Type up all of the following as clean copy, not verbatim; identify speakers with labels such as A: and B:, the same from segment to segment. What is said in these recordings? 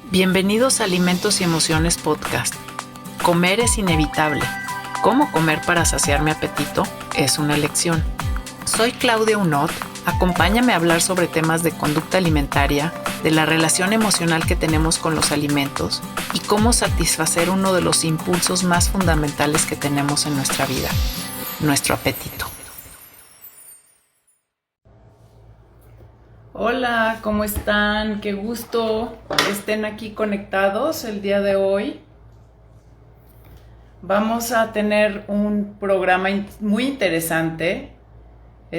A: Bienvenidos a Alimentos y Emociones Podcast. Comer es inevitable. ¿Cómo comer para saciar mi apetito? Es una elección. Soy Claudia Unot. Acompáñame a hablar sobre temas de conducta alimentaria, de la relación emocional que tenemos con los alimentos y cómo satisfacer uno de los impulsos más fundamentales que tenemos en nuestra vida, nuestro apetito. Hola, ¿cómo están? Qué gusto que estén aquí conectados el día de hoy. Vamos a tener un programa muy interesante. Va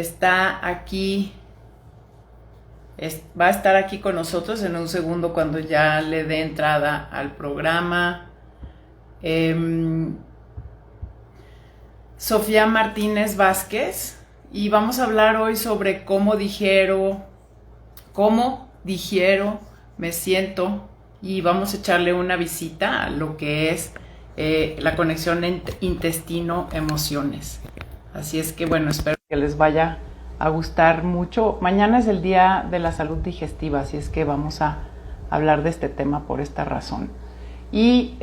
A: a estar aquí con nosotros en un segundo cuando ya le dé entrada al programa. Sofía Martínez Vázquez, y vamos a hablar hoy sobre cómo digiero, me siento, y vamos a echarle una visita a lo que es la conexión intestino-emociones. Así es que bueno, espero que les vaya a gustar mucho. Mañana es el Día de la Salud Digestiva, así es que vamos a hablar de este tema por esta razón. Y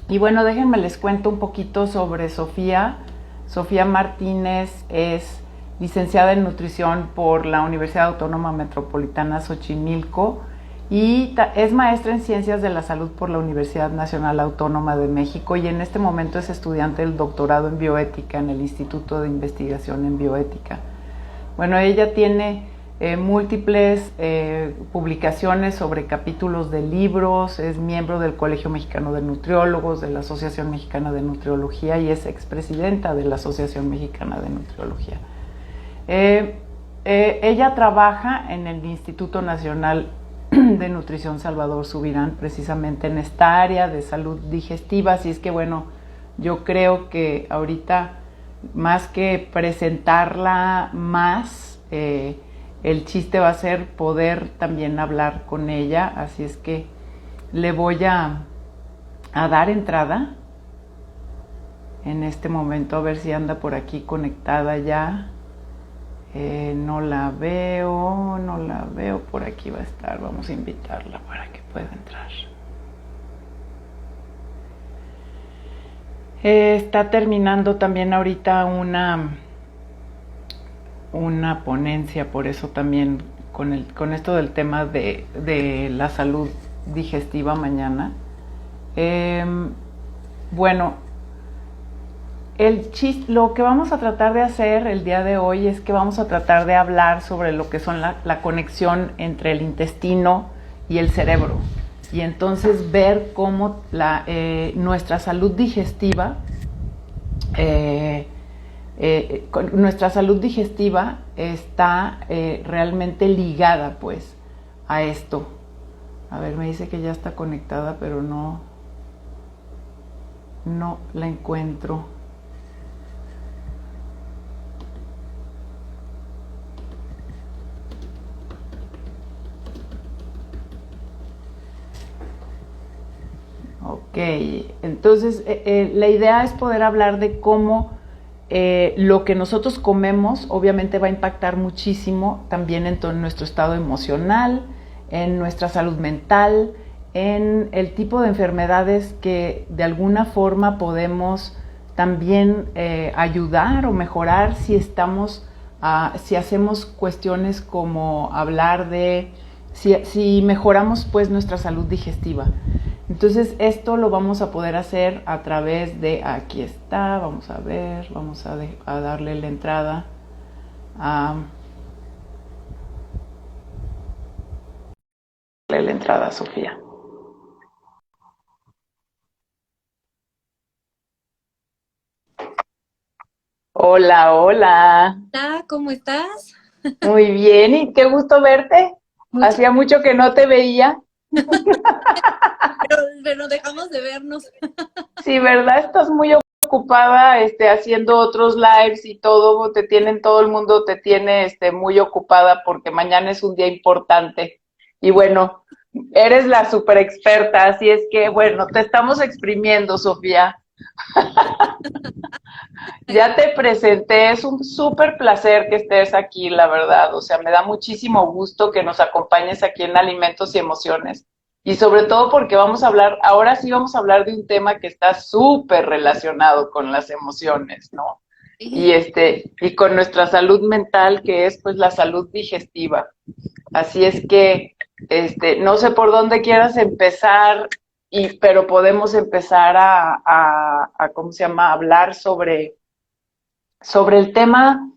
A: bueno, déjenme les cuento un poquito sobre Sofía. Sofía Martínez es licenciada en nutrición por la Universidad Autónoma Metropolitana Xochimilco y es maestra en ciencias de la salud por la Universidad Nacional Autónoma de México, y en este momento es estudiante del doctorado en bioética en el Instituto de Investigación en Bioética. Bueno, ella tiene múltiples publicaciones sobre capítulos de libros, es miembro del Colegio Mexicano de Nutriólogos, de la Asociación Mexicana de Nutriología, y es expresidenta de la Asociación Mexicana de Nutriología. Ella trabaja en el Instituto Nacional de Nutrición Salvador Subirán, precisamente en esta área de salud digestiva. Así es que bueno, yo creo que ahorita, más que presentarla más, el chiste va a ser poder también hablar con ella. Así es que le voy a dar entrada en este momento, a ver si anda por aquí conectada ya. No la veo, por aquí va a estar. Vamos a invitarla para que pueda entrar. Está terminando también ahorita una ponencia, por eso también con esto del tema de la salud digestiva mañana. Bueno, lo que vamos a tratar de hacer el día de hoy es que vamos a tratar de hablar sobre lo que son la conexión entre el intestino y el cerebro, y entonces ver cómo nuestra salud digestiva está realmente ligada pues a esto. A ver, me dice que ya está conectada, pero no la encuentro. Ok, entonces la idea es poder hablar de cómo lo que nosotros comemos obviamente va a impactar muchísimo también en todo nuestro estado emocional, en nuestra salud mental, en el tipo de enfermedades que de alguna forma podemos también ayudar o mejorar si hacemos cuestiones como hablar de si mejoramos pues nuestra salud digestiva. Entonces esto lo vamos a poder hacer a través de, aquí está, vamos a ver, vamos a darle la entrada a Sofía. Hola.
B: Hola, ¿cómo estás?
A: Muy bien, y qué gusto verte. Hacía mucho que no te veía.
B: Pero dejamos de vernos.
A: Sí, ¿verdad? Estás muy ocupada, haciendo otros lives y todo, todo el mundo te tiene, muy ocupada porque mañana es un día importante. Y bueno, eres la super experta, así es que, bueno, te estamos exprimiendo, Sofía. Ya te presenté, es un súper placer que estés aquí, la verdad. O sea, me da muchísimo gusto que nos acompañes aquí en Alimentos y Emociones. Y sobre todo porque vamos a hablar, ahora sí vamos a hablar de un tema que está súper relacionado con las emociones, ¿no?
B: Sí.
A: Y con nuestra salud mental, que es pues la salud digestiva. Así es que, no sé por dónde quieras empezar, pero podemos empezar ¿cómo se llama? Hablar sobre el tema.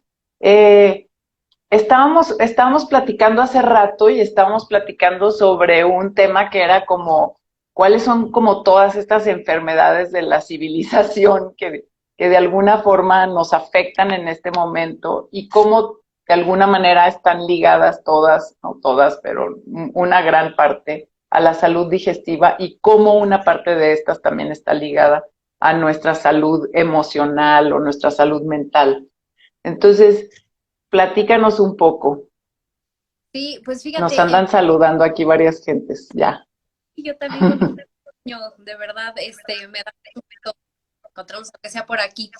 A: Estábamos platicando hace rato y estábamos platicando sobre un tema que era como, cuáles son como todas estas enfermedades de la civilización que de alguna forma nos afectan en este momento y cómo de alguna manera están ligadas todas, no todas, pero una gran parte a la salud digestiva y cómo una parte de estas también está ligada a nuestra salud emocional o nuestra salud mental. Entonces, platícanos un poco.
B: Sí, pues
A: Nos
B: fíjate,
A: andan saludando aquí varias gentes, ya.
B: yo también con un niño, de verdad, me da gusto encontrarlos, aunque sea por aquí.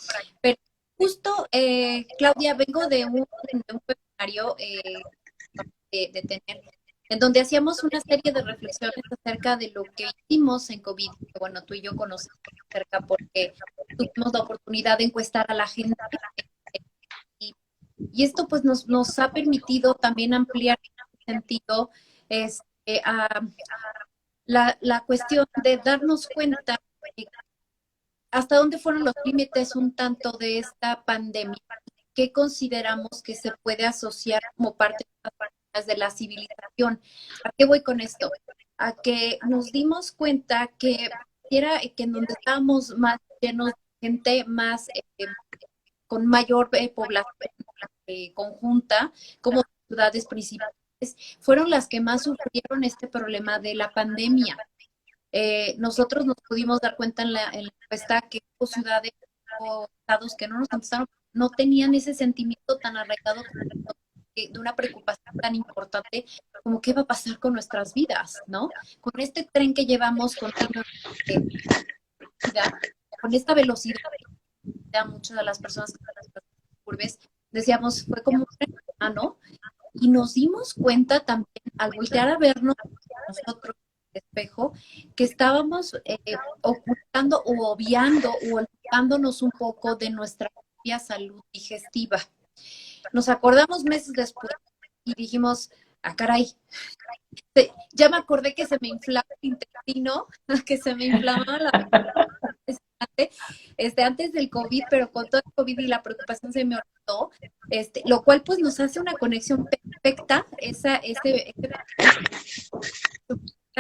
B: Pero justo, Claudia, vengo de un webinario de tener, en donde hacíamos una serie de reflexiones acerca de lo que hicimos en COVID, que bueno, tú y yo conocemos cerca porque tuvimos la oportunidad de encuestar a la gente. Y esto pues nos ha permitido también ampliar en ese sentido a la cuestión de darnos cuenta de hasta dónde fueron los límites un tanto de esta pandemia, qué consideramos que se puede asociar como parte de la civilización. ¿A qué voy con esto? A que nos dimos cuenta que era que en donde estábamos más llenos de gente, más con mayor población conjunta, como ciudades principales, fueron las que más sufrieron este problema de la pandemia. Nosotros nos pudimos dar cuenta en la encuesta que hubo ciudades o estados que no nos contestaron, no tenían ese sentimiento tan arraigado de una preocupación tan importante como qué va a pasar con nuestras vidas, ¿no? Con este tren que llevamos con esta velocidad, muchas de las personas que están en las curvas, decíamos, fue como un tren, ¿no? Y nos dimos cuenta también al voltear a vernos nosotros en el espejo que estábamos ocultando o obviando o olvidándonos un poco de nuestra propia salud digestiva. Nos acordamos meses después y dijimos, caray, ya me acordé que se me inflama el intestino, que se me inflamaba antes del COVID, pero con todo el COVID y la preocupación se me olvidó, lo cual pues nos hace una conexión perfecta,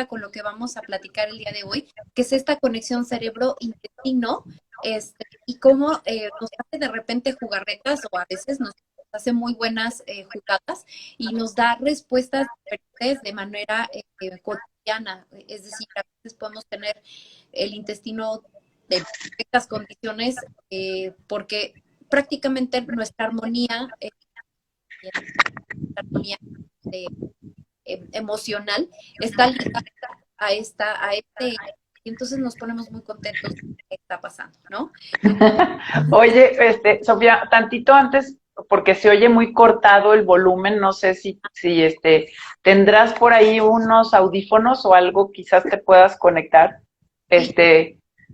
B: con lo que vamos a platicar el día de hoy, que es esta conexión cerebro-intestino, y cómo nos hace de repente jugarretas o a veces nos hace muy buenas jugadas y nos da respuestas diferentes de manera cotidiana. Es decir, a veces podemos tener el intestino de perfectas condiciones porque prácticamente nuestra armonía, eh, emocional está ligada y entonces nos ponemos muy contentos de lo que está pasando, ¿no?
A: Oye, Sofía, tantito antes, porque se oye muy cortado el volumen, no sé si tendrás por ahí unos audífonos o algo, quizás te puedas conectar.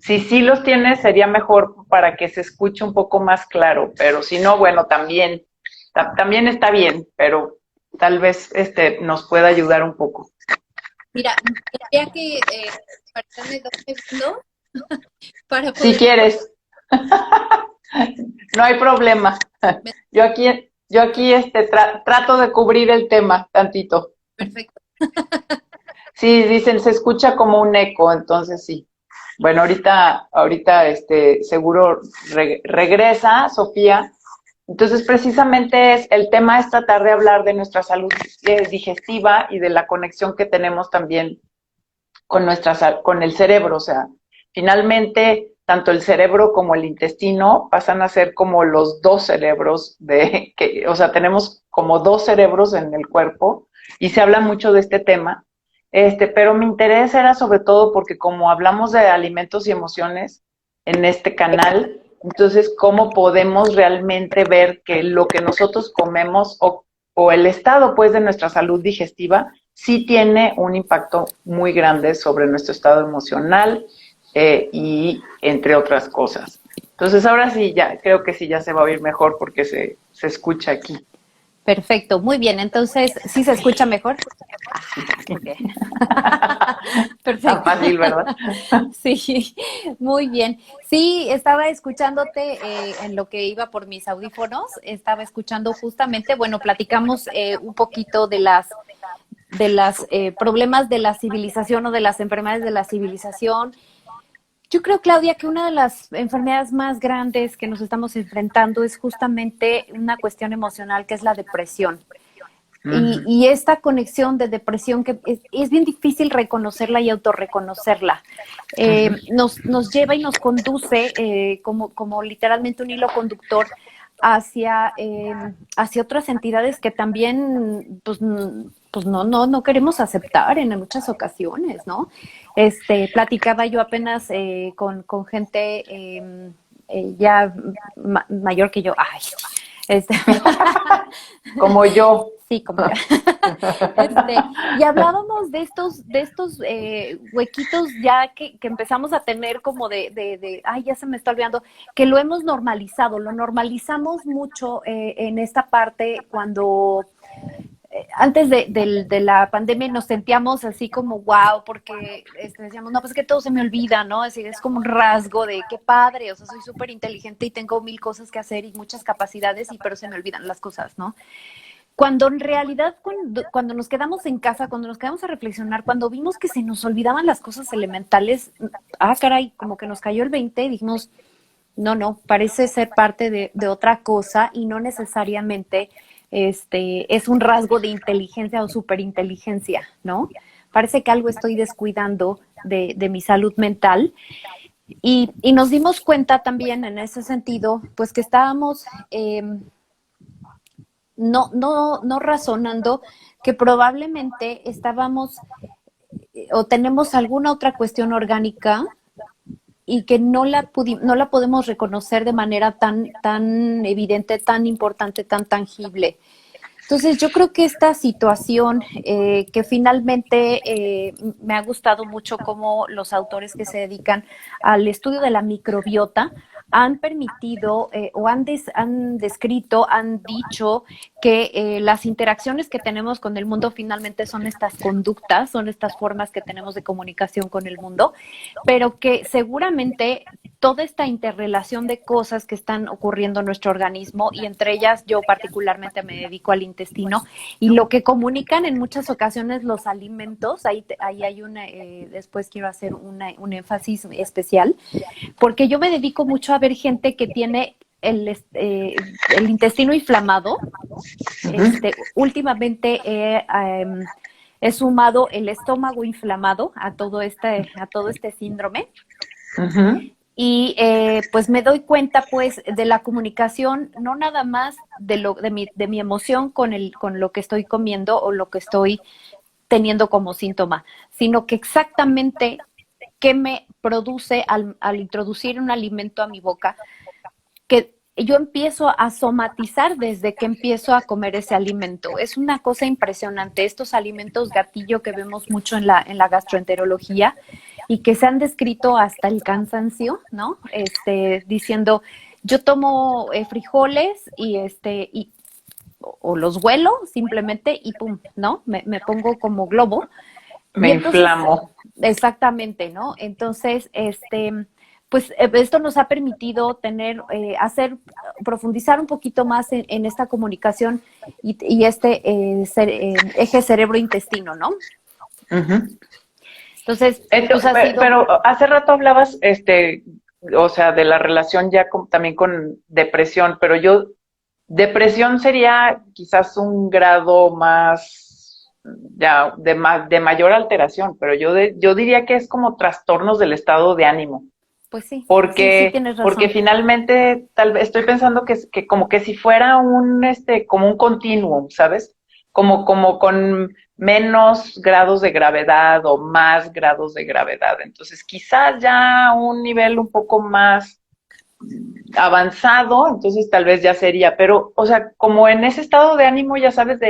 A: Si sí los tienes, sería mejor para que se escuche un poco más claro, pero si no, bueno, también está bien, pero tal vez nos pueda ayudar un poco.
B: Mira, tendría que partirme dos segundos para
A: Si
B: poder...
A: quieres, no hay problema. Yo aquí trato de cubrir el tema tantito.
B: Perfecto.
A: Sí, dicen, se escucha como un eco, entonces sí. Bueno, ahorita seguro regresa Sofía. Entonces, precisamente el tema es tratar de hablar de nuestra salud digestiva y de la conexión que tenemos también con el cerebro. O sea, finalmente, tanto el cerebro como el intestino pasan a ser como los dos cerebros o sea, tenemos como dos cerebros en el cuerpo y se habla mucho de este tema. Pero mi interés era sobre todo porque como hablamos de alimentos y emociones en este canal, entonces, ¿cómo podemos realmente ver que lo que nosotros comemos o el estado, pues, de nuestra salud digestiva sí tiene un impacto muy grande sobre nuestro estado emocional y entre otras cosas. Entonces ahora sí, ya creo que sí ya se va a oír mejor porque se escucha aquí.
B: Perfecto, muy bien. Entonces, ¿sí se escucha mejor? Ok.
A: Tan
B: Perfecto.
A: fácil, ¿verdad?
B: Sí, muy bien. Sí, estaba escuchándote en lo que iba por mis audífonos, estaba escuchando justamente, bueno, platicamos un poquito de las problemas de la civilización o de las enfermedades de la civilización. Yo creo, Claudia, que una de las enfermedades más grandes que nos estamos enfrentando es justamente una cuestión emocional que es la depresión. Y esta conexión de depresión que es bien difícil reconocerla y autorreconocerla. Nos lleva y nos conduce como literalmente un hilo conductor hacia otras entidades que también pues no queremos aceptar en muchas ocasiones, ¿no? Platicaba yo apenas con gente ya mayor que yo. Ay, este,
A: Como yo.
B: sí, como yo. Y hablábamos de estos huequitos ya que empezamos a tener como ay, ya se me está olvidando, que lo hemos normalizado, lo normalizamos mucho en esta parte cuando antes de la pandemia nos sentíamos así como wow, porque decíamos, no, pues que todo se me olvida, ¿no? Es decir, es como un rasgo de qué padre, o sea, soy súper inteligente y tengo mil cosas que hacer y muchas capacidades, pero se me olvidan las cosas, ¿no? Cuando en realidad, cuando nos quedamos en casa, cuando nos quedamos a reflexionar, cuando vimos que se nos olvidaban las cosas elementales, caray, como que nos cayó el 20 y dijimos, no, parece ser parte de otra cosa y no necesariamente es un rasgo de inteligencia o superinteligencia, ¿no? Parece que algo estoy descuidando de mi salud mental. Y nos dimos cuenta también en ese sentido, pues que estábamos no razonando que probablemente estábamos o tenemos alguna otra cuestión orgánica y que no la podemos reconocer de manera tan evidente, tan importante, tan tangible. Entonces, yo creo que esta situación que finalmente me ha gustado mucho cómo los autores que se dedican al estudio de la microbiota han permitido o han descrito, han dicho que las interacciones que tenemos con el mundo finalmente son estas conductas, son estas formas que tenemos de comunicación con el mundo, pero que seguramente toda esta interrelación de cosas que están ocurriendo en nuestro organismo y entre ellas yo particularmente me dedico al intestino y lo que comunican en muchas ocasiones los alimentos, ahí hay después quiero hacer un énfasis especial, porque yo me dedico mucho a ver gente que tiene el intestino inflamado. Últimamente he sumado el estómago inflamado a todo este síndrome. Y pues me doy cuenta pues de la comunicación, no nada más de mi emoción con lo que estoy comiendo o lo que estoy teniendo como síntoma, sino que exactamente qué me produce al introducir un alimento a mi boca, que yo empiezo a somatizar desde que empiezo a comer ese alimento. Es una cosa impresionante, estos alimentos gatillo que vemos mucho en la gastroenterología y que se han descrito hasta el cansancio, ¿no? Diciendo, yo tomo frijoles o los huelo simplemente y pum, ¿no? Me pongo como globo.
A: Me inflamo.
B: Exactamente, ¿no? Entonces, pues esto nos ha permitido profundizar un poquito más en esta comunicación y eje cerebro-intestino, ¿no? Entonces, pues ha sido...
A: Pero hace rato hablabas, o sea, de la relación ya también con depresión, pero depresión sería quizás un grado más, ya, de mayor alteración, pero yo diría que es como trastornos del estado de ánimo.
B: Pues sí,
A: Porque,
B: sí tienes razón.
A: porque finalmente tal vez estoy pensando que como que si fuera como un continuum, ¿sabes? Como con menos grados de gravedad o más grados de gravedad. Entonces, quizás ya un nivel un poco más avanzado, entonces tal vez ya sería, pero, o sea, como en ese estado de ánimo, ya sabes,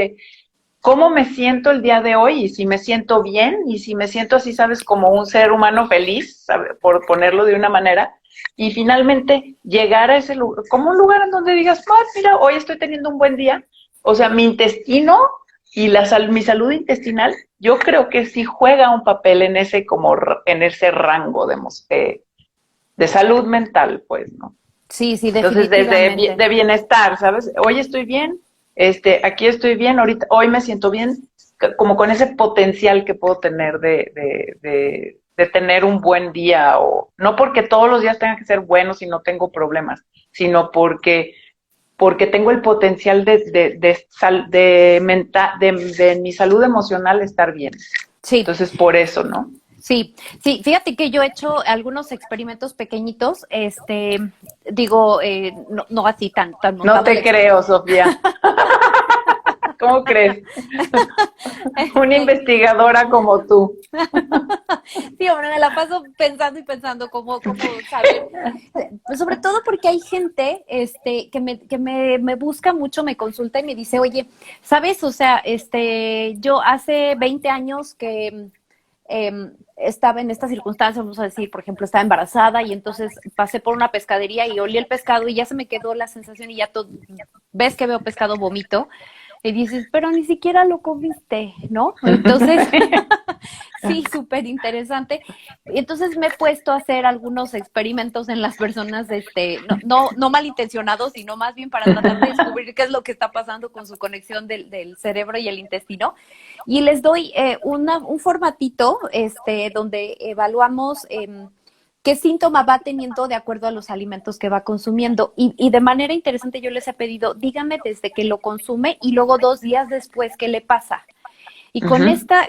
A: cómo me siento el día de hoy y si me siento bien y si me siento así, sabes, como un ser humano feliz, ¿sabes? Por ponerlo de una manera. Y finalmente llegar a ese lugar, como un lugar en donde digas, ah, mira, hoy estoy teniendo un buen día. O sea, mi intestino y mi salud intestinal, yo creo que sí juega un papel en ese como en ese rango de salud mental, pues, ¿no?
B: Sí, sí,
A: Entonces,
B: definitivamente.
A: de bienestar, ¿sabes? Hoy estoy bien, aquí estoy bien, ahorita, hoy me siento bien, como con ese potencial que puedo tener de tener un buen día, o no porque todos los días tengan que ser buenos y no tengo problemas, sino porque tengo el potencial de mi salud emocional estar bien.
B: Sí.
A: Entonces, por eso, ¿no?
B: Sí, sí, fíjate que yo he hecho algunos experimentos pequeñitos, digo, no, no así tan
A: No
B: montado el
A: te
B: experimento.
A: creo, Sofía. ¿Cómo crees? Una
B: Este,
A: investigadora como tú.
B: sí, hombre, me la paso pensando y pensando cómo saber, sobre todo porque hay gente, me busca mucho, me consulta y me dice, oye, ¿sabes? O sea, yo hace 20 años que estaba en estas circunstancias, vamos a decir, por ejemplo, estaba embarazada y entonces pasé por una pescadería y olí el pescado y ya se me quedó la sensación y ya todo, ves que veo pescado, vomito, y dices, pero ni siquiera lo comiste, ¿no? Entonces, sí, súper interesante. Y entonces me he puesto a hacer algunos experimentos en las personas, no malintencionados, sino más bien para tratar de descubrir qué es lo que está pasando con su conexión del cerebro y el intestino. Y les doy un formatito donde evaluamos qué síntoma va teniendo de acuerdo a los alimentos que va consumiendo. Y de manera interesante yo les he pedido, dígame desde que lo consume y luego 2 días después qué le pasa. Y con esta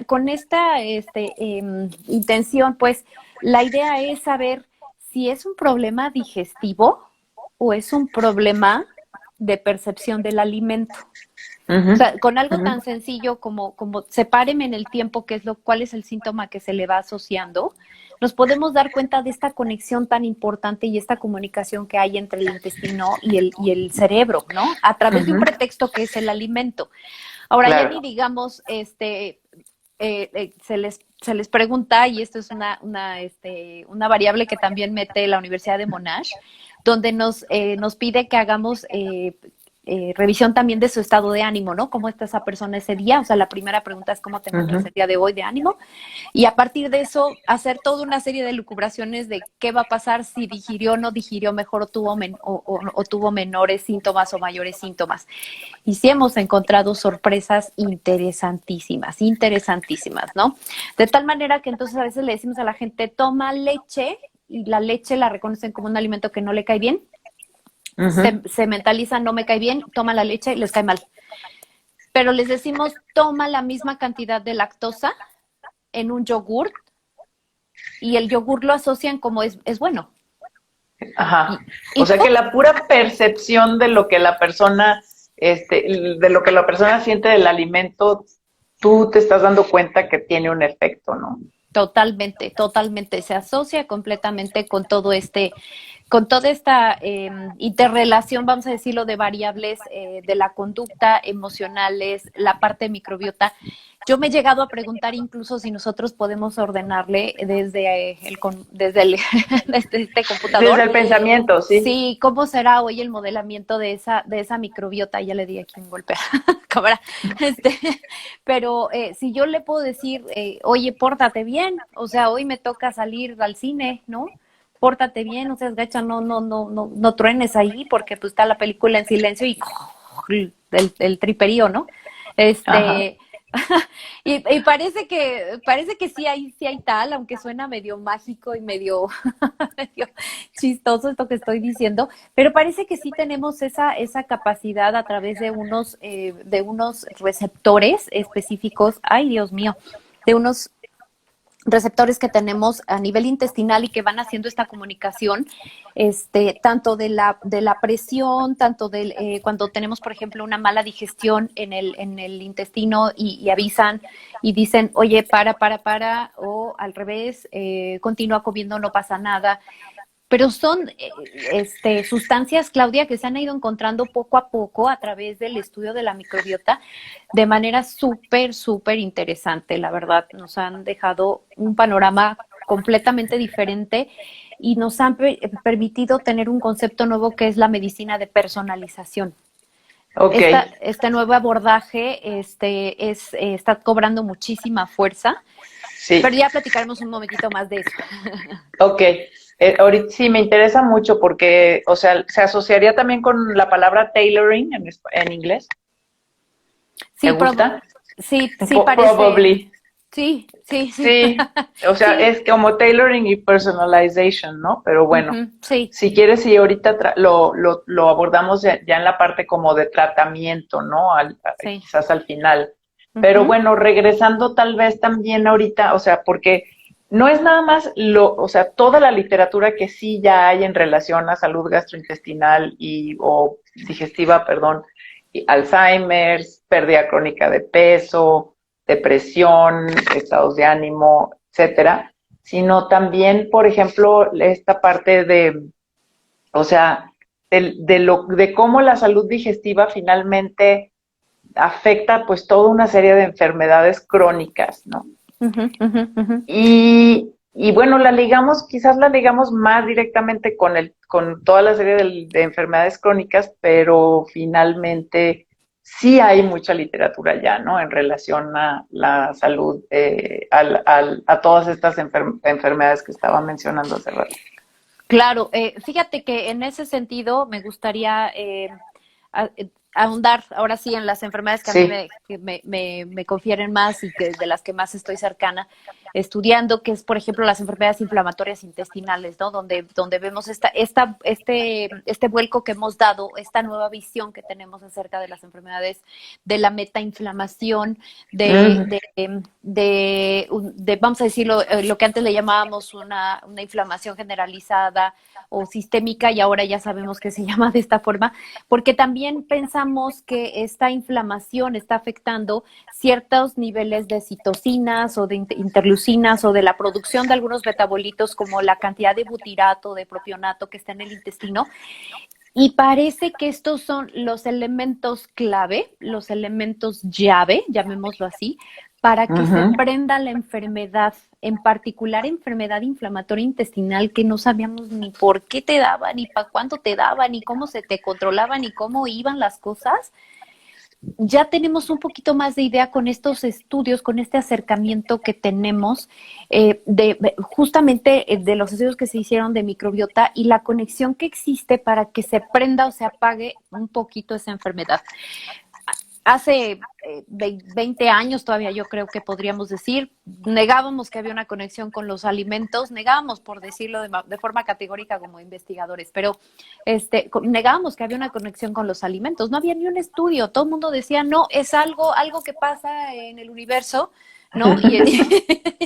B: intención, pues la idea es saber si es un problema digestivo o es un problema de percepción del alimento. O sea, con algo tan sencillo como sepáreme en el tiempo cuál es el síntoma que se le va asociando, nos podemos dar cuenta de esta conexión tan importante y esta comunicación que hay entre el intestino y el cerebro, ¿no? A través de un pretexto que es el alimento. Ahora, ya ni
A: Claro.
B: digamos, se les pregunta, y esto es una variable que también mete la Universidad de Monash, donde nos pide que hagamos revisión también de su estado de ánimo, ¿no? ¿Cómo está esa persona ese día? O sea, la primera pregunta es cómo te encuentras el día de hoy de ánimo. Y a partir de eso, hacer toda una serie de lucubraciones de qué va a pasar si digirió, no digirió mejor o tuvo menores síntomas o mayores síntomas. Y sí hemos encontrado sorpresas interesantísimas, interesantísimas, ¿no? De tal manera que entonces a veces le decimos a la gente, toma leche, y la leche la reconocen como un alimento que no le cae bien. Se mentalizan, no me cae bien, toma la leche y les cae mal. Pero les decimos, toma la misma cantidad de lactosa en un yogurt y el yogur lo asocian como es bueno.
A: Ajá.
B: Y,
A: O
B: y
A: sea
B: ¡pum!
A: que la pura percepción de lo que la persona, de lo que la persona siente del alimento, tú te estás dando cuenta que tiene un efecto, ¿no?
B: Totalmente, totalmente. Se asocia completamente con toda esta interrelación, vamos a decirlo, de variables de la conducta, emocionales, la parte microbiota. Yo me he llegado a preguntar incluso si nosotros podemos ordenarle desde este computador.
A: Desde el pensamiento, sí.
B: Sí, ¿cómo será hoy el modelamiento de esa microbiota? Ya le di aquí un golpe a la cámara. Pero si yo le puedo decir, oye, pórtate bien, o sea, hoy me toca salir al cine, ¿no? Pórtate bien, o sea, gacha, no truenes ahí, porque pues está la película en silencio y el triperío, ¿no?
A: Ajá.
B: Este, y parece que sí hay tal, aunque suena medio mágico y medio chistoso esto que estoy diciendo, pero parece que sí tenemos esa capacidad a través de unos receptores específicos, ay Dios mío, de unos receptores que tenemos a nivel intestinal y que van haciendo esta comunicación, tanto de la presión, tanto cuando tenemos, por ejemplo, una mala digestión en el intestino y avisan y dicen, oye, para, o al revés, continúa comiendo, no pasa nada.
C: pero son sustancias, Claudia, que se han ido encontrando poco a poco a través del estudio de la microbiota de manera súper, súper interesante, la verdad. Nos han dejado un panorama completamente diferente y nos han permitido tener un concepto nuevo que es la medicina de personalización.
A: Ok,
C: Este nuevo abordaje está cobrando muchísima fuerza,
A: sí,
C: pero ya platicaremos un momentito más de eso.
A: ok. Ahorita sí me interesa mucho porque, o sea, se asociaría también con la palabra tailoring en inglés. ¿Te
C: Sí,
A: gusta?
C: sí, sí parece.
A: Probably.
C: Sí, sí, sí.
A: Sí, o sea,
C: Sí,
A: es como tailoring y personalization, ¿no? Pero bueno,
C: sí,
A: si quieres, sí, ahorita lo abordamos ya en la parte como de tratamiento, ¿no?
C: sí.
A: Quizás al final. Pero
C: Ujú,
A: bueno, regresando tal vez también ahorita, o sea, porque no es nada más o sea, toda la literatura que sí ya hay en relación a salud gastrointestinal o digestiva, perdón, y Alzheimer's, pérdida crónica de peso, depresión, estados de ánimo, etcétera, sino también, por ejemplo, esta parte o sea, de cómo la salud digestiva finalmente afecta pues toda una serie de enfermedades crónicas, ¿no?
C: ujú, ujú, ujú.
A: Y bueno, quizás la ligamos más directamente con toda la serie de enfermedades crónicas, pero finalmente sí hay mucha literatura ya, ¿no? En relación a la salud, a todas estas enfermedades que estaba mencionando hace rato.
C: Claro, fíjate que en ese sentido me gustaría ahondar ahora sí en las enfermedades que a mí
A: Sí.
C: me confieren más y que de las que más estoy cercana estudiando, que es, por ejemplo, las enfermedades inflamatorias intestinales, ¿no? Donde vemos este vuelco que hemos dado, esta nueva visión que tenemos acerca de las enfermedades, de la metainflamación, de,
A: Mm,
C: de, vamos a decirlo, lo que antes le llamábamos una inflamación generalizada o sistémica y ahora ya sabemos que se llama de esta forma, porque también pensamos que esta inflamación está afectando ciertos niveles de citocinas o de interleucinas o de la producción de algunos metabolitos como la cantidad de butirato, de propionato que está en el intestino. Y parece que estos son los elementos clave, los elementos llave, llamémoslo así, para que se
A: ujú.
C: prenda la enfermedad, en particular enfermedad inflamatoria intestinal que no sabíamos ni por qué te daba, ni para cuándo te daba, ni cómo se te controlaba, ni cómo iban las cosas. Ya tenemos un poquito más de idea con estos estudios, con este acercamiento que tenemos justamente de los estudios que se hicieron de microbiota y la conexión que existe para que se prenda o se apague un poquito esa enfermedad. Hace 20 años todavía yo creo que podríamos decir, negábamos que había una conexión con los alimentos, negábamos por decirlo de forma categórica como investigadores, pero negábamos que había una conexión con los alimentos, no había ni un estudio, todo el mundo decía, no, es algo que pasa en el universo, ¿no?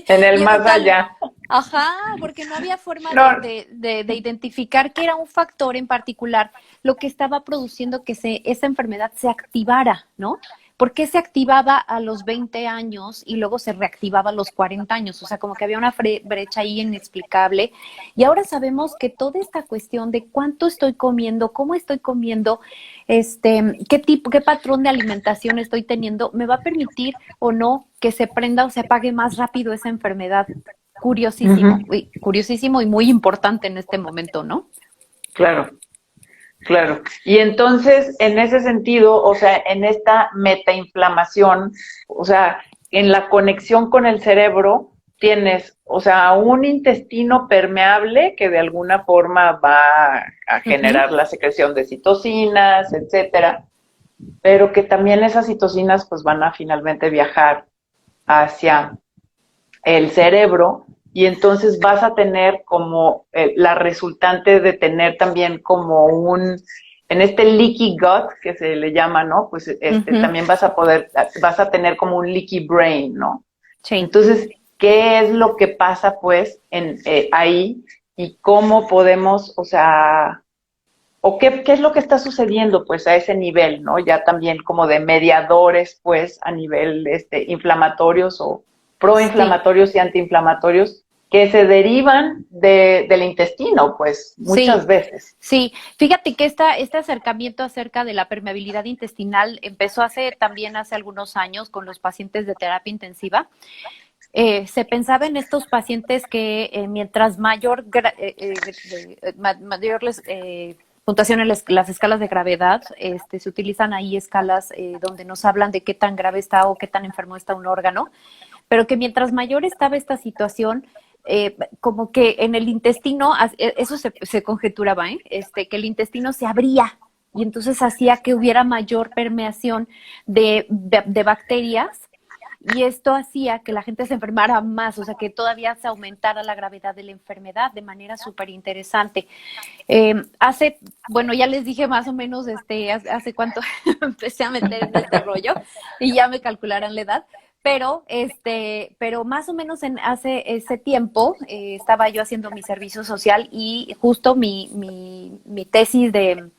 A: En el
C: Y
A: más
C: eventualmente,
A: allá.
C: ajá, porque no había forma
A: No,
C: de identificar que era un factor en particular lo que estaba produciendo que esa enfermedad se activara, ¿no? ¿Por qué se activaba a los 20 años y luego se reactivaba a los 40 años? O sea, como que había una brecha ahí inexplicable. Y ahora sabemos que toda esta cuestión de cuánto estoy comiendo, cómo estoy comiendo, qué patrón de alimentación estoy teniendo, me va a permitir o no que se prenda o se apague más rápido esa enfermedad.
A: ujú,
C: Curiosísimo y muy importante en este momento, ¿no?
A: claro. Claro. Y entonces, en ese sentido, o sea, en esta metainflamación, o sea, en la conexión con el cerebro, tienes, o sea, un intestino permeable que de alguna forma va a
C: Ujú.
A: generar la secreción de citocinas, etcétera, pero que también esas citocinas pues van a finalmente viajar hacia el cerebro y entonces vas a tener como la resultante de tener también como en este leaky gut que se le llama, ¿no? Pues
C: Ujú.
A: también vas a tener como un leaky brain, ¿no?
C: Sí.
A: Entonces, ¿qué es lo que pasa pues ahí y cómo podemos, o sea, o qué es lo que está sucediendo pues a ese nivel, ¿no? Ya también como de mediadores pues a nivel inflamatorios o
C: Sí.
A: proinflamatorios y antiinflamatorios que se derivan del intestino, pues, muchas veces.
C: Sí, fíjate que este acercamiento acerca de la permeabilidad intestinal empezó hace algunos años con los pacientes de terapia intensiva. Se pensaba en estos pacientes que mientras mayor puntuación en las escalas de gravedad, se utilizan ahí escalas donde nos hablan de qué tan grave está o qué tan enfermo está un órgano, pero que mientras mayor estaba esta situación, como que en el intestino, eso se conjeturaba, que el intestino se abría y entonces hacía que hubiera mayor permeación de bacterias. Y esto hacía que la gente se enfermara más, o sea, que todavía se aumentara la gravedad de la enfermedad de manera súper interesante. Ya les dije más o menos hace cuánto empecé a meter en este rollo y ya me calcularán la edad. Pero más o menos hace ese tiempo estaba yo haciendo mi servicio social y justo mi tesis de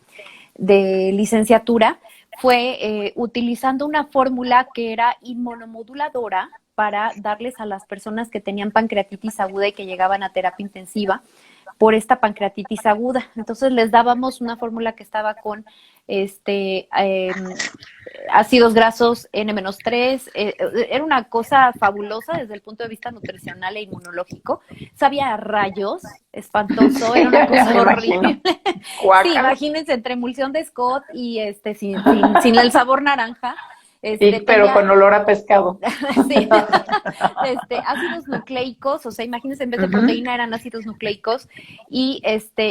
C: licenciatura fue utilizando una fórmula que era inmunomoduladora para darles a las personas que tenían pancreatitis aguda y que llegaban a terapia intensiva por esta pancreatitis aguda. Entonces les dábamos una fórmula que estaba con ácidos grasos N-3, era una cosa fabulosa desde el punto de vista nutricional e inmunológico. Sabía a rayos, espantoso, era una cosa horrible. Sí, imagínense, entre emulsión de Scott y sin el sabor naranja.
A: Pero con olor a pescado.
C: Sí, ácidos nucleicos, o sea, imagínense, en vez de proteína eran ácidos nucleicos y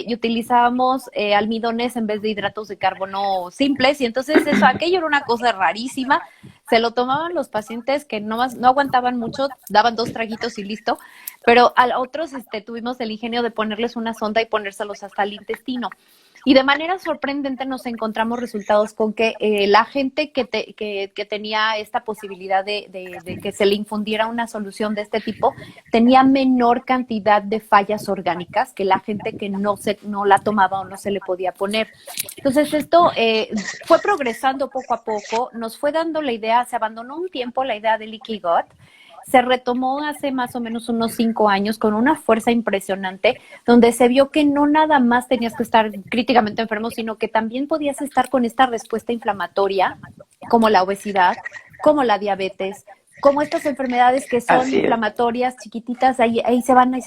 C: utilizábamos almidones en vez de hidratos de carbono simples y entonces aquello era una cosa rarísima. Se lo tomaban los pacientes que no aguantaban mucho, daban 2 traguitos y listo, pero a otros tuvimos el ingenio de ponerles una sonda y ponérselos hasta el intestino. Y de manera sorprendente nos encontramos resultados con que la gente que tenía esta posibilidad de que se le infundiera una solución de este tipo tenía menor cantidad de fallas orgánicas que la gente que no la tomaba o no se le podía poner. Entonces esto fue progresando poco a poco, nos fue dando la idea, se abandonó un tiempo la idea de Leaky Gut, se retomó hace más o menos unos 5 años con una fuerza impresionante, donde se vio que no nada más tenías que estar críticamente enfermo, sino que también podías estar con esta respuesta inflamatoria, como la obesidad, como la diabetes, como estas enfermedades que son inflamatorias, chiquititas, ahí se van de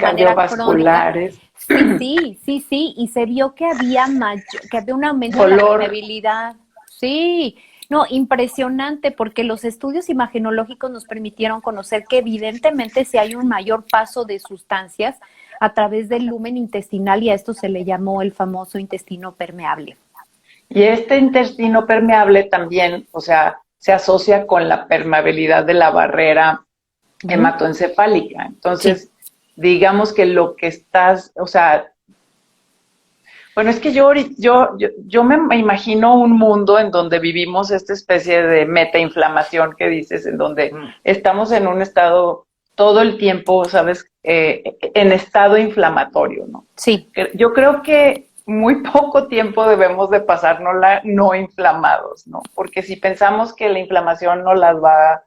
C: manera crónica. Sí, y se vio que había un aumento de la permeabilidad. Sí. No, impresionante, porque los estudios imagenológicos nos permitieron conocer que evidentemente si hay un mayor paso de sustancias a través del lumen intestinal y a esto se le llamó el famoso intestino permeable.
A: Y este intestino permeable también, o sea, se asocia con la permeabilidad de la barrera hematoencefálica. Entonces, digamos que lo que estás, o sea, bueno, es que yo me imagino un mundo en donde vivimos esta especie de metainflamación que dices, en donde estamos en un estado todo el tiempo, ¿sabes? En estado inflamatorio, ¿no?
C: Sí.
A: Yo creo que muy poco tiempo debemos de pasárnosla no inflamados, ¿no? Porque si pensamos que la inflamación nos las va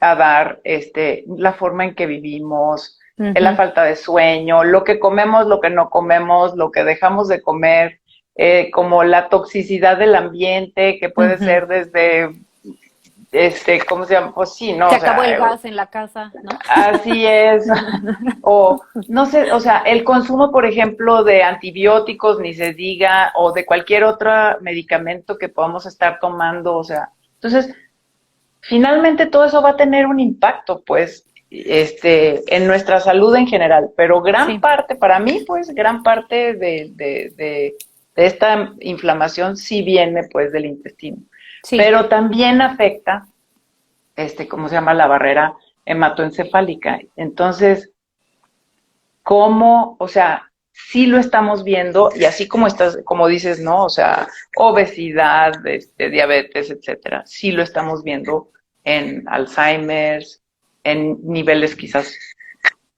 A: a dar la forma en que vivimos, la falta de sueño, lo que comemos, lo que no comemos, lo que dejamos de comer, como la toxicidad del ambiente, que puede ser desde, ¿cómo se llama? Pues sí, ¿no?
C: Se acabó el gas en la casa, ¿no?
A: Así es. O, no sé, o sea, el consumo, por ejemplo, de antibióticos, ni se diga, o de cualquier otro medicamento que podamos estar tomando, o sea, entonces, finalmente todo eso va a tener un impacto, pues, en nuestra salud en general, pero gran parte, para mí, pues, gran parte de esta inflamación sí viene, pues, del intestino. Sí. Pero también afecta, ¿cómo se llama? La barrera hematoencefálica. Entonces, ¿cómo? O sea, sí lo estamos viendo, y así como dices, ¿no? O sea, obesidad, diabetes, etcétera, sí lo estamos viendo en Alzheimer's, en niveles quizás,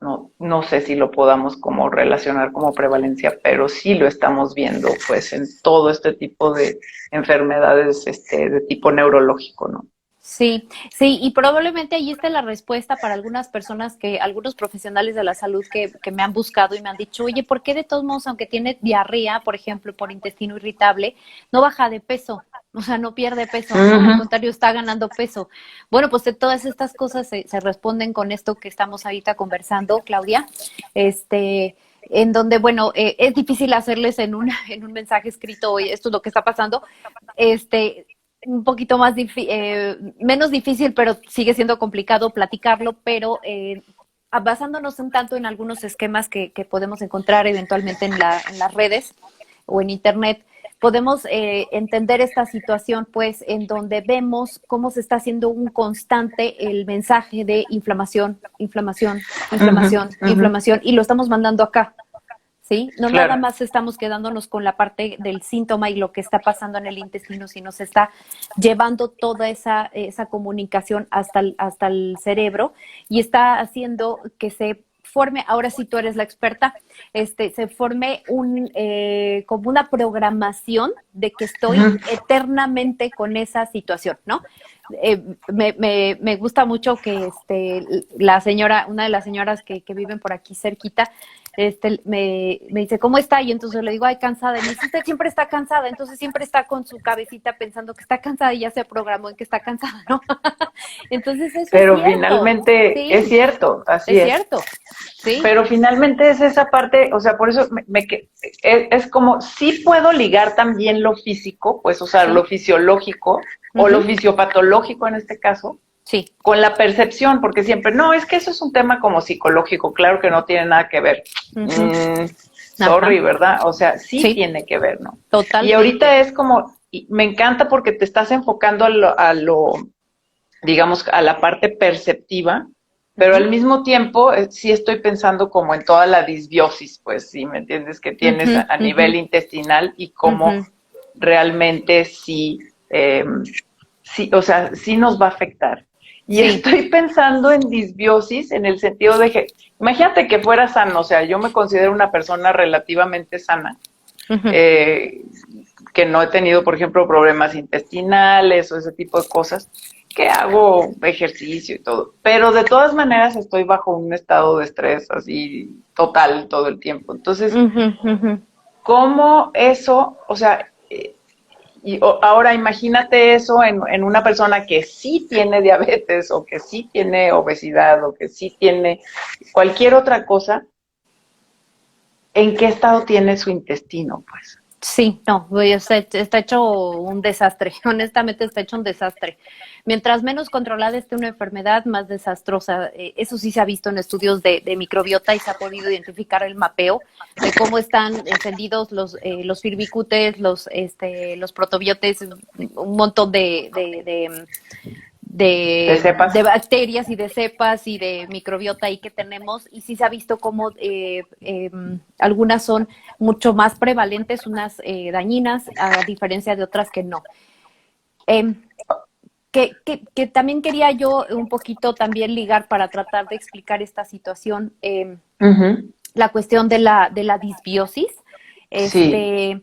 A: no sé si lo podamos como relacionar como prevalencia, pero sí lo estamos viendo pues en todo este tipo de enfermedades de tipo neurológico, ¿no?
C: Sí, sí, y probablemente ahí está la respuesta para algunas personas algunos profesionales de la salud que me han buscado y me han dicho, oye, ¿por qué de todos modos, aunque tiene diarrea, por ejemplo, por intestino irritable, no baja de peso? O sea, no pierde peso, ¿no? Al contrario, está ganando peso. Bueno, pues de todas estas cosas se responden con esto que estamos ahorita conversando, Claudia, en donde, bueno, es difícil hacerles en un mensaje escrito, oye, esto es lo que está pasando, un poquito menos difícil, pero sigue siendo complicado platicarlo, pero basándonos un tanto en algunos esquemas que podemos encontrar eventualmente en las redes o en internet, podemos entender esta situación, pues, en donde vemos cómo se está haciendo un constante el mensaje de inflamación, inflamación, inflamación, inflamación, y lo estamos mandando acá. ¿Sí? No
A: Claro.
C: nada más estamos quedándonos con la parte del síntoma y lo que está pasando en el intestino, sino se está llevando toda esa comunicación hasta el cerebro y está haciendo que se forme, ahora sí tú eres la experta, se forme como una programación de que estoy eternamente con esa situación, ¿no? Me gusta mucho que una de las señoras que viven por aquí cerquita, me dice, ¿cómo está? Y entonces le digo, ay, cansada. Y me dice, usted siempre está cansada. Entonces siempre está con su cabecita pensando que está cansada y ya se programó en que está cansada, ¿no? Entonces eso
A: Pero
C: es cierto.
A: finalmente
C: Sí,
A: es cierto, así
C: es cierto. Sí.
A: Pero finalmente es esa parte, o sea, por eso es como, sí puedo ligar también lo físico, pues, o sea,
C: Sí.
A: lo fisiológico o lo fisiopatológico en este caso,
C: Sí.
A: con la percepción, porque siempre, no, es que eso es un tema como psicológico, claro que no tiene nada que ver. Sorry, ¿verdad? O sea, sí tiene que ver, ¿no?
C: Totalmente.
A: Y ahorita es como, me encanta porque te estás enfocando a lo digamos, a la parte perceptiva, pero al mismo tiempo sí estoy pensando como en toda la disbiosis, pues, sí, ¿me entiendes? Que tienes a nivel intestinal y cómo realmente sí, o sea, sí nos va a afectar. Y estoy pensando en disbiosis en el sentido de que, imagínate que fuera sano, o sea, yo me considero una persona relativamente sana, que no he tenido, por ejemplo, problemas intestinales o ese tipo de cosas, que hago ejercicio y todo, pero de todas maneras estoy bajo un estado de estrés así total todo el tiempo. Entonces, ¿cómo eso, o sea, ahora imagínate eso en una persona que sí tiene diabetes o que sí tiene obesidad o que sí tiene cualquier otra cosa, ¿en qué estado tiene su intestino, pues?
C: Sí, no, está hecho un desastre, honestamente está hecho un desastre. Mientras menos controlada esté una enfermedad, más desastrosa. Eso sí se ha visto en estudios de microbiota y se ha podido identificar el mapeo de cómo están encendidos los firmicutes, los protobiotes, un montón de bacterias y de cepas y de microbiota ahí que tenemos, y sí se ha visto como algunas son mucho más prevalentes, unas dañinas, a diferencia de otras que no. Que también quería yo un poquito también ligar para tratar de explicar esta situación, la cuestión de la disbiosis, que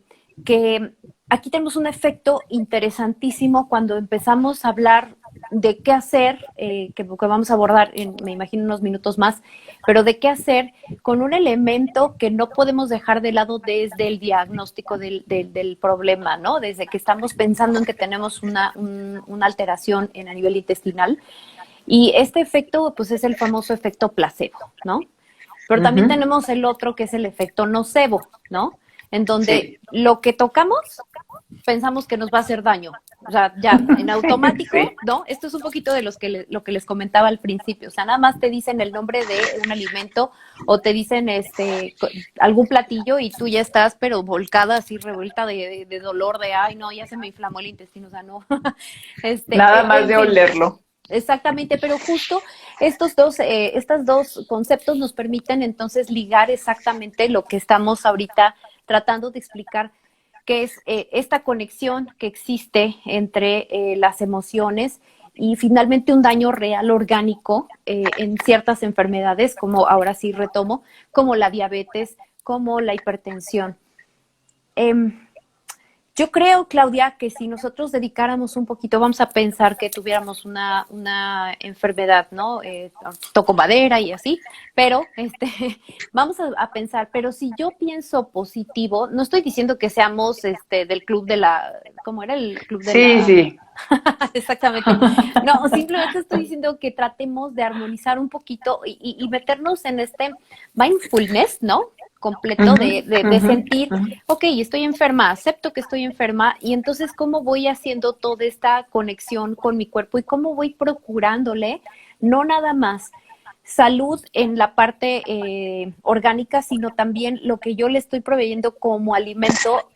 C: aquí tenemos un efecto interesantísimo cuando empezamos a hablar de qué hacer, que vamos a abordar me imagino unos minutos más, pero de qué hacer con un elemento que no podemos dejar de lado desde el diagnóstico del problema, ¿no? Desde que estamos pensando en que tenemos una alteración a nivel intestinal. Y este efecto, pues, es el famoso efecto placebo, ¿no? Pero también tenemos el otro, que es el efecto nocebo, ¿no? En donde lo que tocamos pensamos que nos va a hacer daño. O sea, ya, en automático, ¿no? Esto es un poquito de lo que les comentaba al principio. O sea, nada más te dicen el nombre de un alimento o te dicen algún platillo y tú ya estás, pero volcada, así revuelta de dolor, de, ay, no, ya se me inflamó el intestino, o sea, no.
A: Nada más de olerlo.
C: Exactamente, pero justo estos dos conceptos nos permiten entonces ligar exactamente lo que estamos ahorita tratando de explicar, que es esta conexión que existe entre las emociones y finalmente un daño real orgánico en ciertas enfermedades, como ahora sí retomo, como la diabetes, como la hipertensión. Yo creo, Claudia, que si nosotros dedicáramos un poquito, vamos a pensar que tuviéramos una enfermedad, ¿no? Toco madera y así, pero vamos a pensar, pero si yo pienso positivo, no estoy diciendo que seamos del club de la, ¿cómo era el club de
A: Sí,
C: la?
A: sí.
C: Exactamente. No, simplemente estoy diciendo que tratemos de armonizar un poquito y meternos en este mindfulness, ¿no? Completo de sentir, ok, estoy enferma, acepto que estoy enferma y entonces cómo voy haciendo toda esta conexión con mi cuerpo y cómo voy procurándole, no nada más salud en la parte orgánica, sino también lo que yo le estoy proveyendo como alimento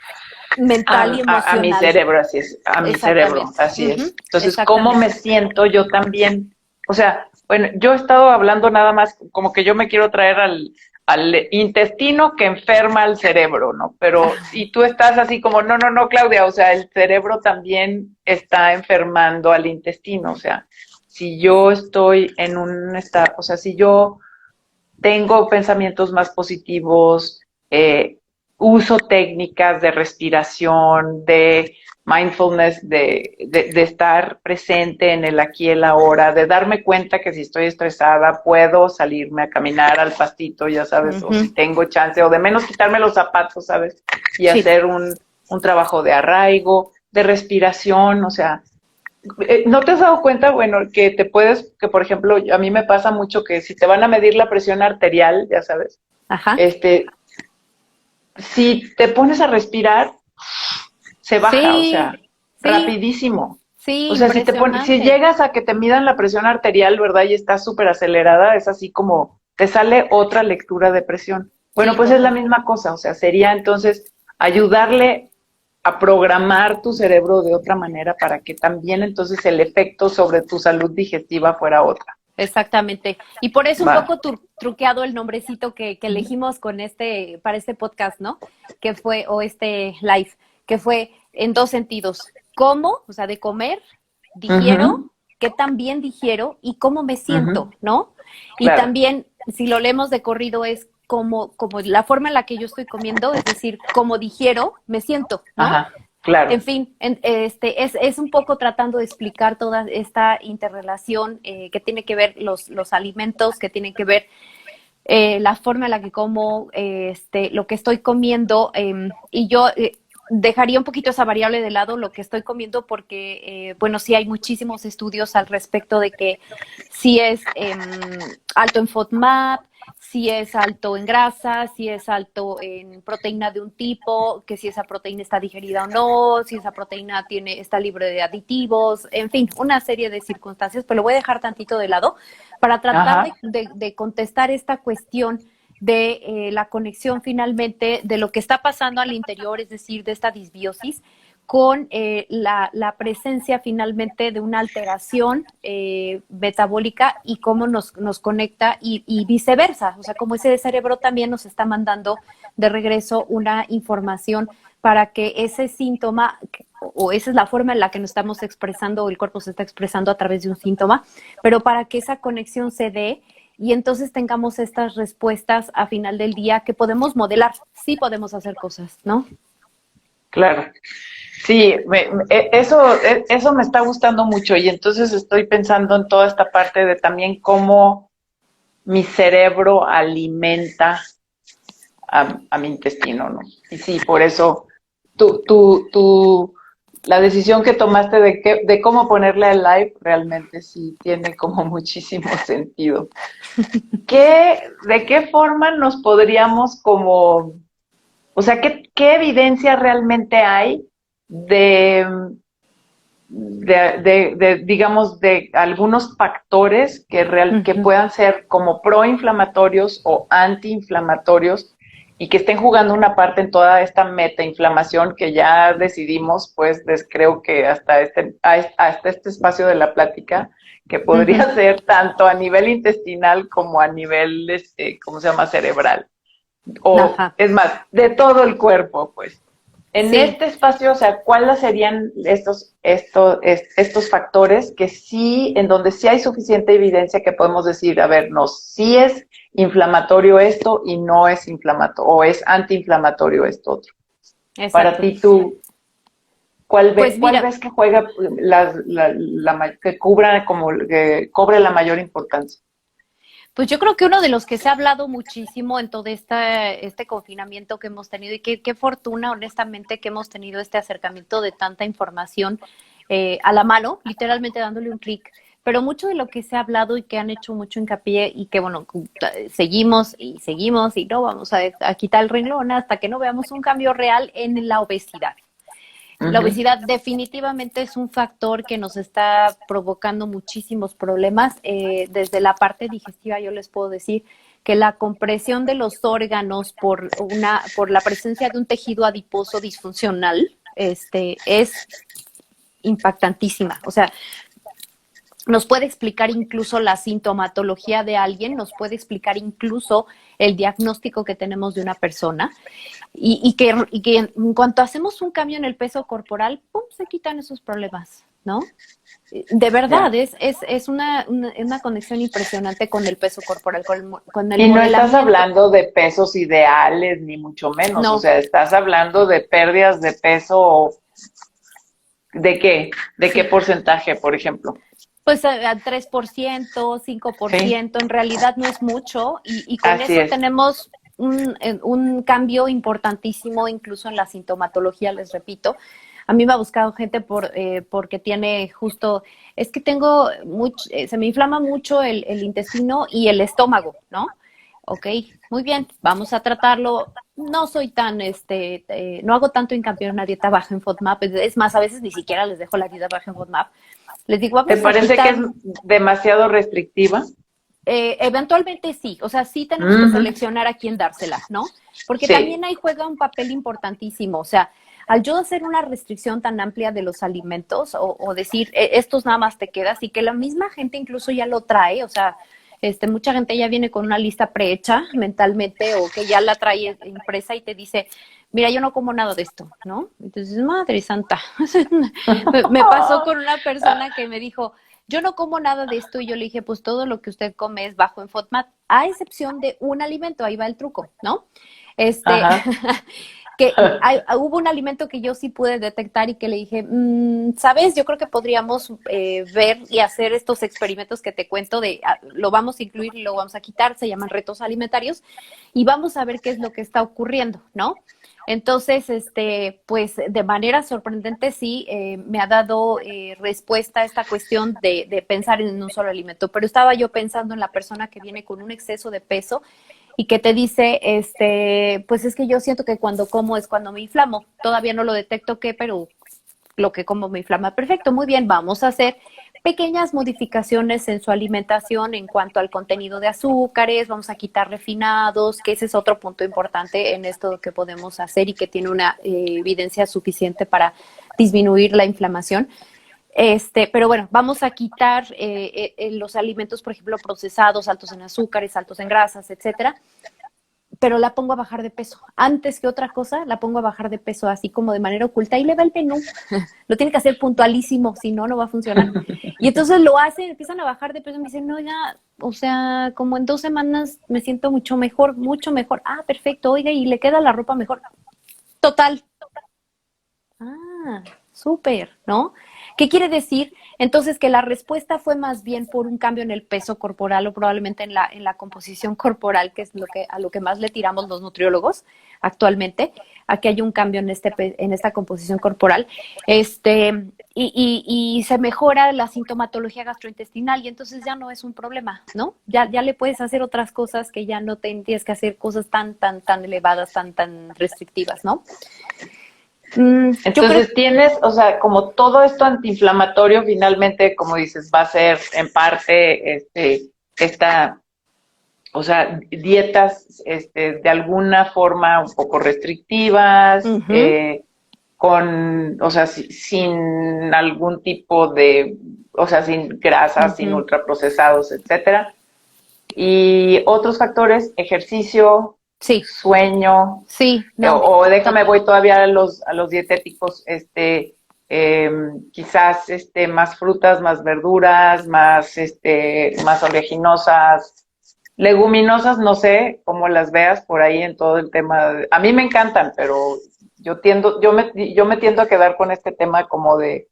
C: mental y
A: A mi
C: emocional.
A: cerebro, así es, a mi cerebro, así es. Entonces, ¿cómo me siento yo también? O sea, bueno, yo he estado hablando nada más como que yo me quiero traer al intestino que enferma al cerebro, ¿no? Pero, y tú estás así como, no, Claudia, o sea, el cerebro también está enfermando al intestino, o sea, si yo estoy en un estado, o sea, si yo tengo pensamientos más positivos, uso técnicas de respiración, de mindfulness, de estar presente en el aquí y el ahora, de darme cuenta que si estoy estresada puedo salirme a caminar al pastito, ya sabes, o si tengo chance, o de menos quitarme los zapatos, ¿sabes? Y hacer un trabajo de arraigo, de respiración, o sea, ¿no te has dado cuenta, bueno, que te puedes, que por ejemplo, a mí me pasa mucho que si te van a medir la presión arterial, ya sabes,
C: Ajá.
A: Si te pones a respirar, se baja, o
C: Sí,
A: sea,
C: sí,
A: rapidísimo.
C: sí,
A: O sea, si
C: impresionante.
A: llegas a que te midan la presión arterial, ¿verdad? Y estás súper acelerada, es así como te sale otra lectura de presión. Bueno,
C: Sí,
A: pues es la
C: total.
A: misma cosa, o sea, sería entonces ayudarle a programar tu cerebro de otra manera para que también entonces el efecto sobre tu salud digestiva fuera otra.
C: Exactamente. Y por eso un
A: Va.
C: poco truqueado el nombrecito que elegimos con para este podcast, ¿no? Que fue, o este live, que fue en dos sentidos. ¿Cómo? O sea, de comer, digiero, qué tan bien digiero y cómo me siento, ¿no? Y
A: Claro.
C: también, si lo leemos de corrido, es como la forma en la que yo estoy comiendo, es decir, cómo digiero, me siento, ¿no?
A: Ajá, claro.
C: En fin, es un poco tratando de explicar toda esta interrelación que tiene que ver los alimentos, que tiene que ver la forma en la que como, lo que estoy comiendo, y yo dejaría un poquito esa variable de lado, lo que estoy comiendo, porque, bueno, sí hay muchísimos estudios al respecto de que si es alto en FODMAP, si es alto en grasa, si es alto en proteína de un tipo, que si esa proteína está digerida o no, si esa proteína está libre de aditivos, en fin, una serie de circunstancias, pero lo voy a dejar tantito de lado para tratar de contestar esta cuestión de la conexión finalmente de lo que está pasando al interior, es decir, de esta disbiosis, con la presencia finalmente de una alteración metabólica y cómo nos conecta y viceversa, o sea, como ese cerebro también nos está mandando de regreso una información para que ese síntoma, o esa es la forma en la que nos estamos expresando, o el cuerpo se está expresando a través de un síntoma, pero para que esa conexión se dé y entonces tengamos estas respuestas a final del día que podemos modelar, sí podemos hacer cosas, ¿no?
A: Claro. Sí, eso me está gustando mucho y entonces estoy pensando en toda esta parte de también cómo mi cerebro alimenta a mi intestino, ¿no? Y sí, por eso la decisión que tomaste de cómo ponerle al live realmente sí tiene como muchísimo sentido. ¿De qué forma nos podríamos como, o sea, qué evidencia realmente hay de, digamos, de algunos factores que puedan ser como proinflamatorios o antiinflamatorios y que estén jugando una parte en toda esta metainflamación que ya decidimos, pues creo que hasta este espacio de la plática, que podría ser tanto a nivel intestinal como a nivel, ¿cómo se llama?, cerebral. O,
C: Ajá.
A: es más, de todo el cuerpo, pues. En
C: Sí.
A: este espacio, o sea, ¿cuáles serían estos factores que sí, en donde sí hay suficiente evidencia que podemos decir, a ver, no, sí es inflamatorio esto y no es inflamatorio, o es antiinflamatorio esto otro? Para
C: Exacto.
A: ti, tú.
C: Pues
A: ¿Cuál
C: mira,
A: ves que juega que cubra como que cobre la mayor importancia?
C: pues yo creo que uno de los que se ha hablado muchísimo en todo este confinamiento que hemos tenido y qué fortuna, honestamente, que hemos tenido este acercamiento de tanta información a la mano, literalmente dándole un clic. Pero mucho de lo que se ha hablado y que han hecho mucho hincapié y que, bueno, seguimos y no vamos a quitar el renglón hasta que no veamos un cambio real en la obesidad. La
A: Ujú.
C: obesidad definitivamente es un factor que nos está provocando muchísimos problemas. Desde la parte digestiva yo les puedo decir que la compresión de los órganos por la presencia de un tejido adiposo disfuncional, es impactantísima. O sea, nos puede explicar incluso la sintomatología de alguien, nos puede explicar incluso el diagnóstico que tenemos de una persona y que en cuanto hacemos un cambio en el peso corporal, ¡pum!, se quitan esos problemas, ¿no? De verdad,
A: Ya.
C: es una conexión impresionante con el peso corporal, con el
A: Y no estás
C: modelamiento.
A: hablando de pesos ideales, ni mucho menos, o
C: No,
A: sea, estás hablando de pérdidas de peso, ¿de qué? ¿De qué
C: sí,
A: porcentaje, por ejemplo?
C: pues a 3%,
A: Sí,
C: 5%, en realidad no es mucho y con
A: así
C: eso
A: es.
C: tenemos un cambio importantísimo incluso en la sintomatología, les repito. A mí me ha buscado gente porque tiene justo, es que tengo mucho, se me inflama mucho el intestino y el estómago, ¿no? Ok, muy bien, vamos a tratarlo. No soy tan, no hago tanto hincapié en una dieta baja en FODMAP, es más, a veces ni siquiera les dejo la dieta baja en FODMAP. Les digo,
A: ¿Te
C: vamos a
A: parece que es
C: quitar.
A: demasiado restrictiva?
C: Eventualmente sí, o sea, sí tenemos que
A: Ujú.
C: seleccionar a quién dársela, ¿no? Porque
A: Sí,
C: también ahí juega un papel importantísimo, o sea, al yo hacer una restricción tan amplia de los alimentos o decir, estos nada más te quedas y que la misma gente incluso ya lo trae, o sea, mucha gente ya viene con una lista prehecha mentalmente o que ya la trae impresa y te dice, mira, yo no como nada de esto, ¿no? Entonces, madre santa, me pasó con una persona que me dijo, yo no como nada de esto y yo le dije, pues todo lo que usted come es bajo en FODMAP, a excepción de un alimento, ahí va el truco, ¿no? Este,
A: ajá.
C: hubo un alimento que yo sí pude detectar y que le dije, ¿sabes? Yo creo que podríamos ver y hacer estos experimentos que te cuento lo vamos a incluir y lo vamos a quitar, se llaman retos alimentarios, y vamos a ver qué es lo que está ocurriendo, ¿no? Entonces, pues de manera sorprendente sí, me ha dado respuesta a esta cuestión de pensar en un solo alimento, pero estaba yo pensando en la persona que viene con un exceso de peso y que te dice, pues es que yo siento que cuando como es cuando me inflamo. Todavía no lo detecto qué, pero lo que como me inflama. Perfecto, muy bien, vamos a hacer pequeñas modificaciones en su alimentación en cuanto al contenido de azúcares, vamos a quitar refinados, que ese es otro punto importante en esto que podemos hacer y que tiene una evidencia suficiente para disminuir la inflamación. Pero bueno, vamos a quitar los alimentos, por ejemplo, procesados, altos en azúcares, altos en grasas, etcétera, pero la pongo a bajar de peso. Antes que otra cosa, la pongo a bajar de peso así como de manera oculta y le va el menú. Lo tiene que hacer puntualísimo, si no, no va a funcionar. Y entonces lo hacen, empiezan a bajar de peso y me dicen, no, ya, o sea, como en 2 semanas me siento mucho mejor, mucho mejor. Ah, perfecto, oiga, y le queda la ropa mejor. Total. Ah, súper, ¿no? ¿Qué quiere decir? Entonces, que la respuesta fue más bien por un cambio en el peso corporal o probablemente en la composición corporal, que es a lo que más le tiramos los nutriólogos actualmente, a que hay un cambio en esta composición corporal. Y se mejora la sintomatología gastrointestinal y entonces ya no es un problema, ¿no? Ya le puedes hacer otras cosas que ya no tienes que hacer cosas tan elevadas, tan restrictivas, ¿no? Yo creo.
A: Entonces tienes, o sea, como todo esto antiinflamatorio finalmente, como dices, va a ser en parte, esta, o sea, dietas, de alguna forma un poco restrictivas,
C: Ujú,
A: o sea, sin algún tipo de, o sea, sin grasas, sin
C: ujú.
A: ultraprocesados, etcétera. Y otros factores, ejercicio,
C: Sí,
A: sueño,
C: sí, no,
A: déjame, voy todavía a los dietéticos, quizás, más frutas, más verduras, más oleaginosas, leguminosas, no sé cómo las veas por ahí en todo el tema. A mí me encantan, pero yo me tiendo a quedar con este tema como de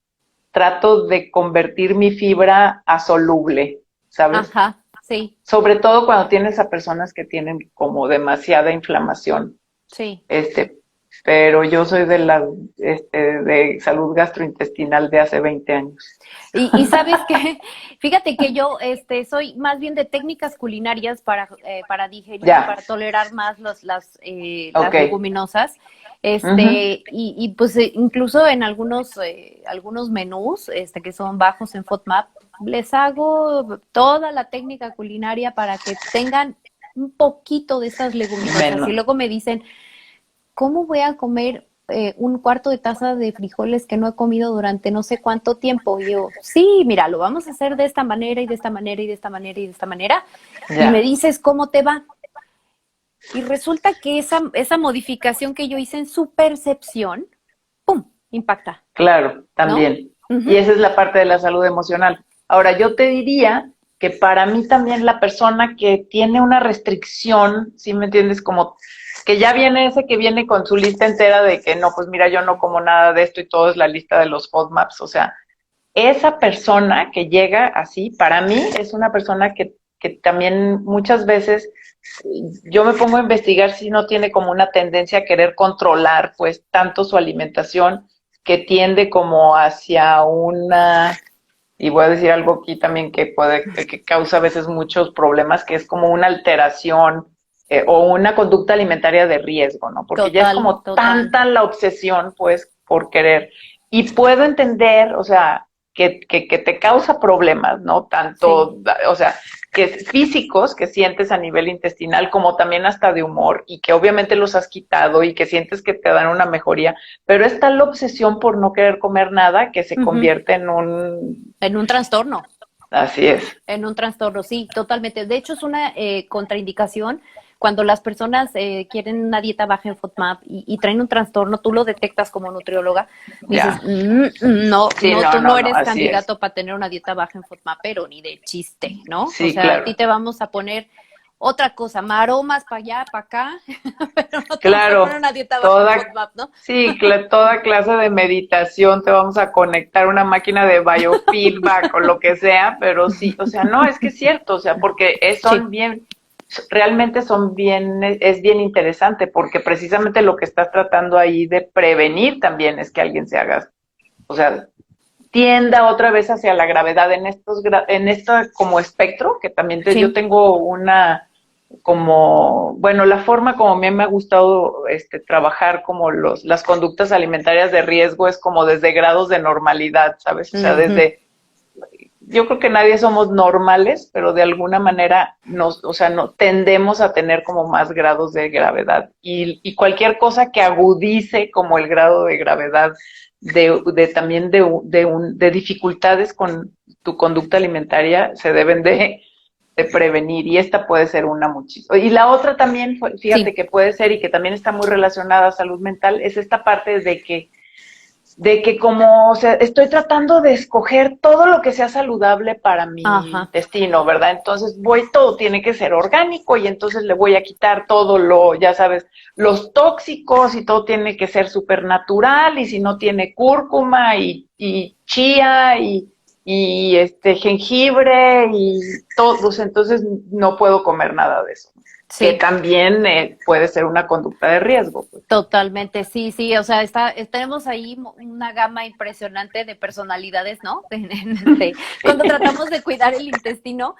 A: trato de convertir mi fibra a soluble, ¿sabes?
C: Ajá, sí,
A: Sobre todo cuando tienes a personas que tienen como demasiada inflamación.
C: sí.
A: Pero yo soy de salud gastrointestinal de hace 20 años.
C: Y sabes que, fíjate que yo soy más bien de técnicas culinarias para digerir,
A: Ya.
C: para tolerar más las
A: Ok.
C: leguminosas. Y pues incluso en algunos menús que son bajos en FODMAP, les hago toda la técnica culinaria para que tengan un poquito de esas leguminosas.
A: Menos.
C: Y luego me dicen, ¿cómo voy a comer un cuarto de taza de frijoles que no he comido durante no sé cuánto tiempo? Y yo, sí, mira, lo vamos a hacer de esta manera y de esta manera y de esta manera y de esta manera.
A: Ya.
C: Y me dices cómo te va. Y resulta que esa modificación que yo hice en su percepción, ¡pum!, impacta.
A: Claro, también.
C: ¿No? Uh-huh.
A: Y esa es la parte de la salud emocional. Ahora, yo te diría que para mí también la persona que tiene una restricción, ¿sí me entiendes? Como que ya viene ese que viene con su lista entera de que no, pues mira, yo no como nada de esto y todo es la lista de los FODMAPs. O sea, esa persona que llega así, para mí es una persona que también muchas veces yo me pongo a investigar si no tiene como una tendencia a querer controlar pues tanto su alimentación que tiende como hacia una, y voy a decir algo aquí también que causa a veces muchos problemas, que es como una alteración o una conducta alimentaria de riesgo, ¿no? Porque ya es como tanta la obsesión pues por querer. Y puedo entender, o sea, que te causa problemas, ¿no? Tanto, sí. O sea, que físicos que sientes a nivel intestinal, como también hasta de humor, y que obviamente los has quitado y que sientes que te dan una mejoría, pero es tal la obsesión por no querer comer nada que se convierte en un
C: trastorno.
A: Así es.
C: En un trastorno, sí, totalmente. De hecho, es una contraindicación cuando las personas quieren una dieta baja en FODMAP y traen un trastorno, tú lo detectas como nutrióloga, dices, no, sí, tú no eres candidato para tener una dieta baja en FODMAP, pero ni de chiste, ¿no?
A: Sí,
C: o sea,
A: claro.
C: A ti te vamos a poner otra cosa, maromas para allá, para acá, pero no te
A: claro,
C: vamos a poner una dieta baja en FODMAP, ¿no?
A: Sí, toda clase de meditación, te vamos a conectar una máquina de biofeedback o lo que sea, pero sí, o sea, no, es que es cierto, o sea, porque son bien, realmente es bien interesante, porque precisamente lo que estás tratando ahí de prevenir también es que alguien se haga, o sea, tienda otra vez hacia la gravedad en esto como espectro, que también yo tengo una como, bueno, la forma como a mí me ha gustado trabajar como las conductas alimentarias de riesgo es como desde grados de normalidad, ¿sabes? O sea, yo creo que nadie somos normales, pero de alguna manera tendemos a tener como más grados de gravedad y cualquier cosa que agudice como el grado de gravedad también de dificultades con tu conducta alimentaria se deben de prevenir, y esta puede ser una muchísimo. Y la otra también, fíjate que puede ser y que también está muy relacionada a salud mental, es esta parte de que como, o sea, estoy tratando de escoger todo lo que sea saludable para mi intestino, ¿verdad? Entonces todo tiene que ser orgánico y entonces le voy a quitar todo ya sabes, los tóxicos y todo tiene que ser súper natural y si no tiene cúrcuma y chía y jengibre y todos, entonces no puedo comer nada de eso. Sí. Que también puede ser una conducta de riesgo. Pues.
C: Totalmente, sí, o sea, tenemos ahí una gama impresionante de personalidades, ¿no? Cuando tratamos de cuidar el intestino,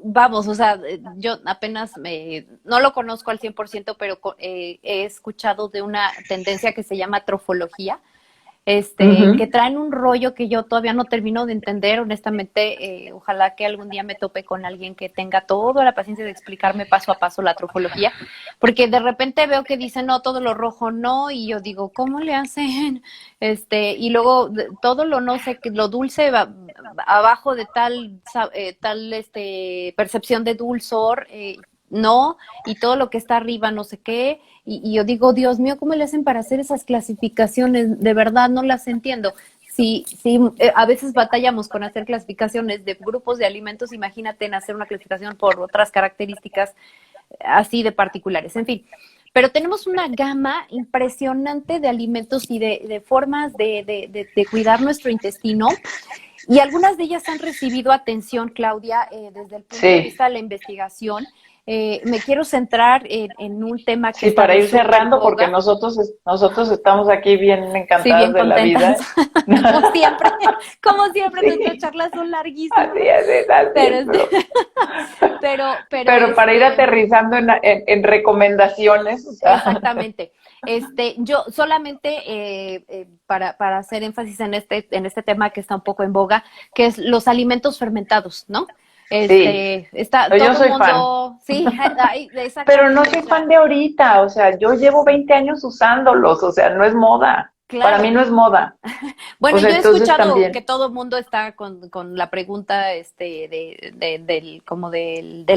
C: vamos, o sea, yo apenas no lo conozco al 100%, pero he escuchado de una tendencia que se llama trofología, que traen un rollo que yo todavía no termino de entender, honestamente, ojalá que algún día me tope con alguien que tenga toda la paciencia de explicarme paso a paso la trofología, porque de repente veo que dicen, no, todo lo rojo no, y yo digo, ¿cómo le hacen? Y luego todo lo no sé, lo dulce va abajo de tal percepción de dulzor, no, y todo lo que está arriba no sé qué, y yo digo, Dios mío, ¿cómo le hacen para hacer esas clasificaciones? De verdad no las entiendo. Sí, a veces batallamos con hacer clasificaciones de grupos de alimentos, imagínate en hacer una clasificación por otras características así de particulares, en fin. pero tenemos una gama impresionante de alimentos y de formas de cuidar nuestro intestino. Y algunas de ellas han recibido atención, Claudia, desde el punto de vista de la investigación. Me quiero centrar en un tema que
A: para ir
C: súper
A: cerrando,
C: boga.
A: porque nosotros estamos aquí bien encantadas
C: bien
A: de la vida.
C: Como siempre, nuestras charlas son larguísimas.
A: Así es, pero para ir aterrizando en recomendaciones. O sea.
C: Exactamente. Yo solamente para hacer énfasis en este tema que está un poco en boga, que es los alimentos fermentados, ¿no? Está todo
A: yo soy
C: el mundo,
A: fan.
C: Sí,
A: pero no soy fan de ahorita, o sea, yo llevo 20 años usándolos, o sea, no es moda.
C: Claro.
A: Para mí no es moda.
C: Bueno,
A: o sea,
C: yo he escuchado
A: también.
C: que todo el mundo está con la pregunta del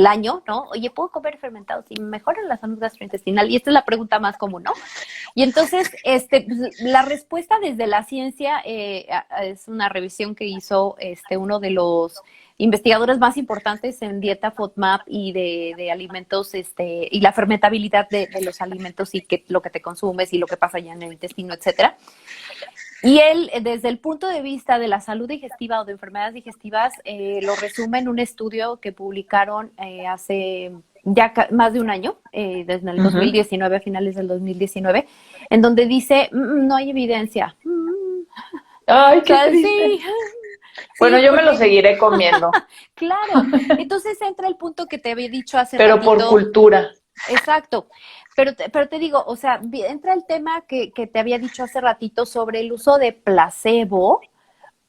C: año, ¿no? Oye, ¿puedo comer fermentados y mejoran la salud gastrointestinal? Y esta es la pregunta más común, ¿no? Y entonces, la respuesta desde la ciencia es una revisión que hizo uno de los investigadores más importantes en dieta FODMAP y de alimentos, y la fermentabilidad de los alimentos y lo que te consumes y lo que pasa ya en el intestino, etcétera. Y él, desde el punto de vista de la salud digestiva o de enfermedades digestivas, lo resume en un estudio que publicaron hace ya más de un año, desde el 2019, a finales del 2019, en donde dice, no hay evidencia.
A: Ay, qué triste. Bueno, yo me lo seguiré comiendo.
C: Claro, entonces entra el punto que te había dicho hace
A: Pero
C: ratito.
A: por cultura.
C: Exacto, pero te digo, o sea, entra el tema que te había dicho hace ratito sobre el uso de placebo,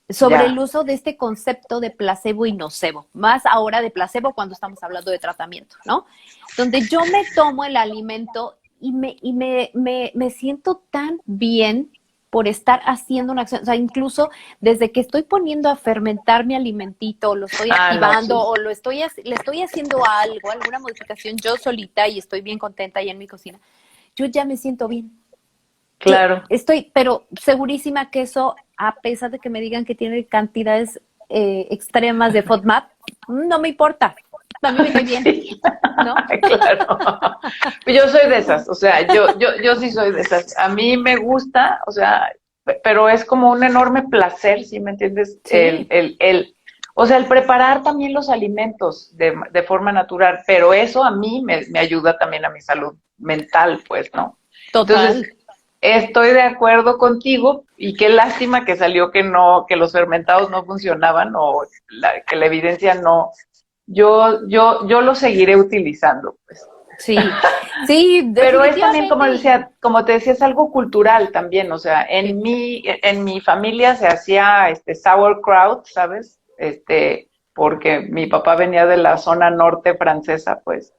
C: sobre el uso de este concepto de placebo y nocebo, más ahora de placebo cuando estamos hablando de tratamiento, ¿no? Donde yo me tomo el alimento y me siento tan bien por estar haciendo una acción, o sea, incluso desde que estoy poniendo a fermentar mi alimentito, lo estoy activando o le estoy haciendo algo, alguna modificación yo solita y estoy bien contenta ahí en mi cocina, yo ya me siento bien.
A: Claro.
C: Yo estoy, pero segurísima que eso, a pesar de que me digan que tiene cantidades extremas de FODMAP, no me importa. A mí me cae bien,
A: sí.
C: ¿no?
A: Claro. Yo soy de esas, o sea, yo sí soy de esas. A mí me gusta, o sea, pero es como un enorme placer, ¿sí me entiendes?
C: Sí.
A: O sea, el preparar también los alimentos de forma natural, pero eso a mí me ayuda también a mi salud mental, pues, ¿no?
C: Total.
A: Entonces, estoy de acuerdo contigo y qué lástima que salió que los fermentados no funcionaban o que la evidencia no. Yo lo seguiré utilizando, pues.
C: Sí, sí,
A: pero es también, como te decía, es algo cultural también, o sea, en mi familia se hacía sauerkraut, ¿sabes? Porque mi papá venía de la zona norte francesa, pues.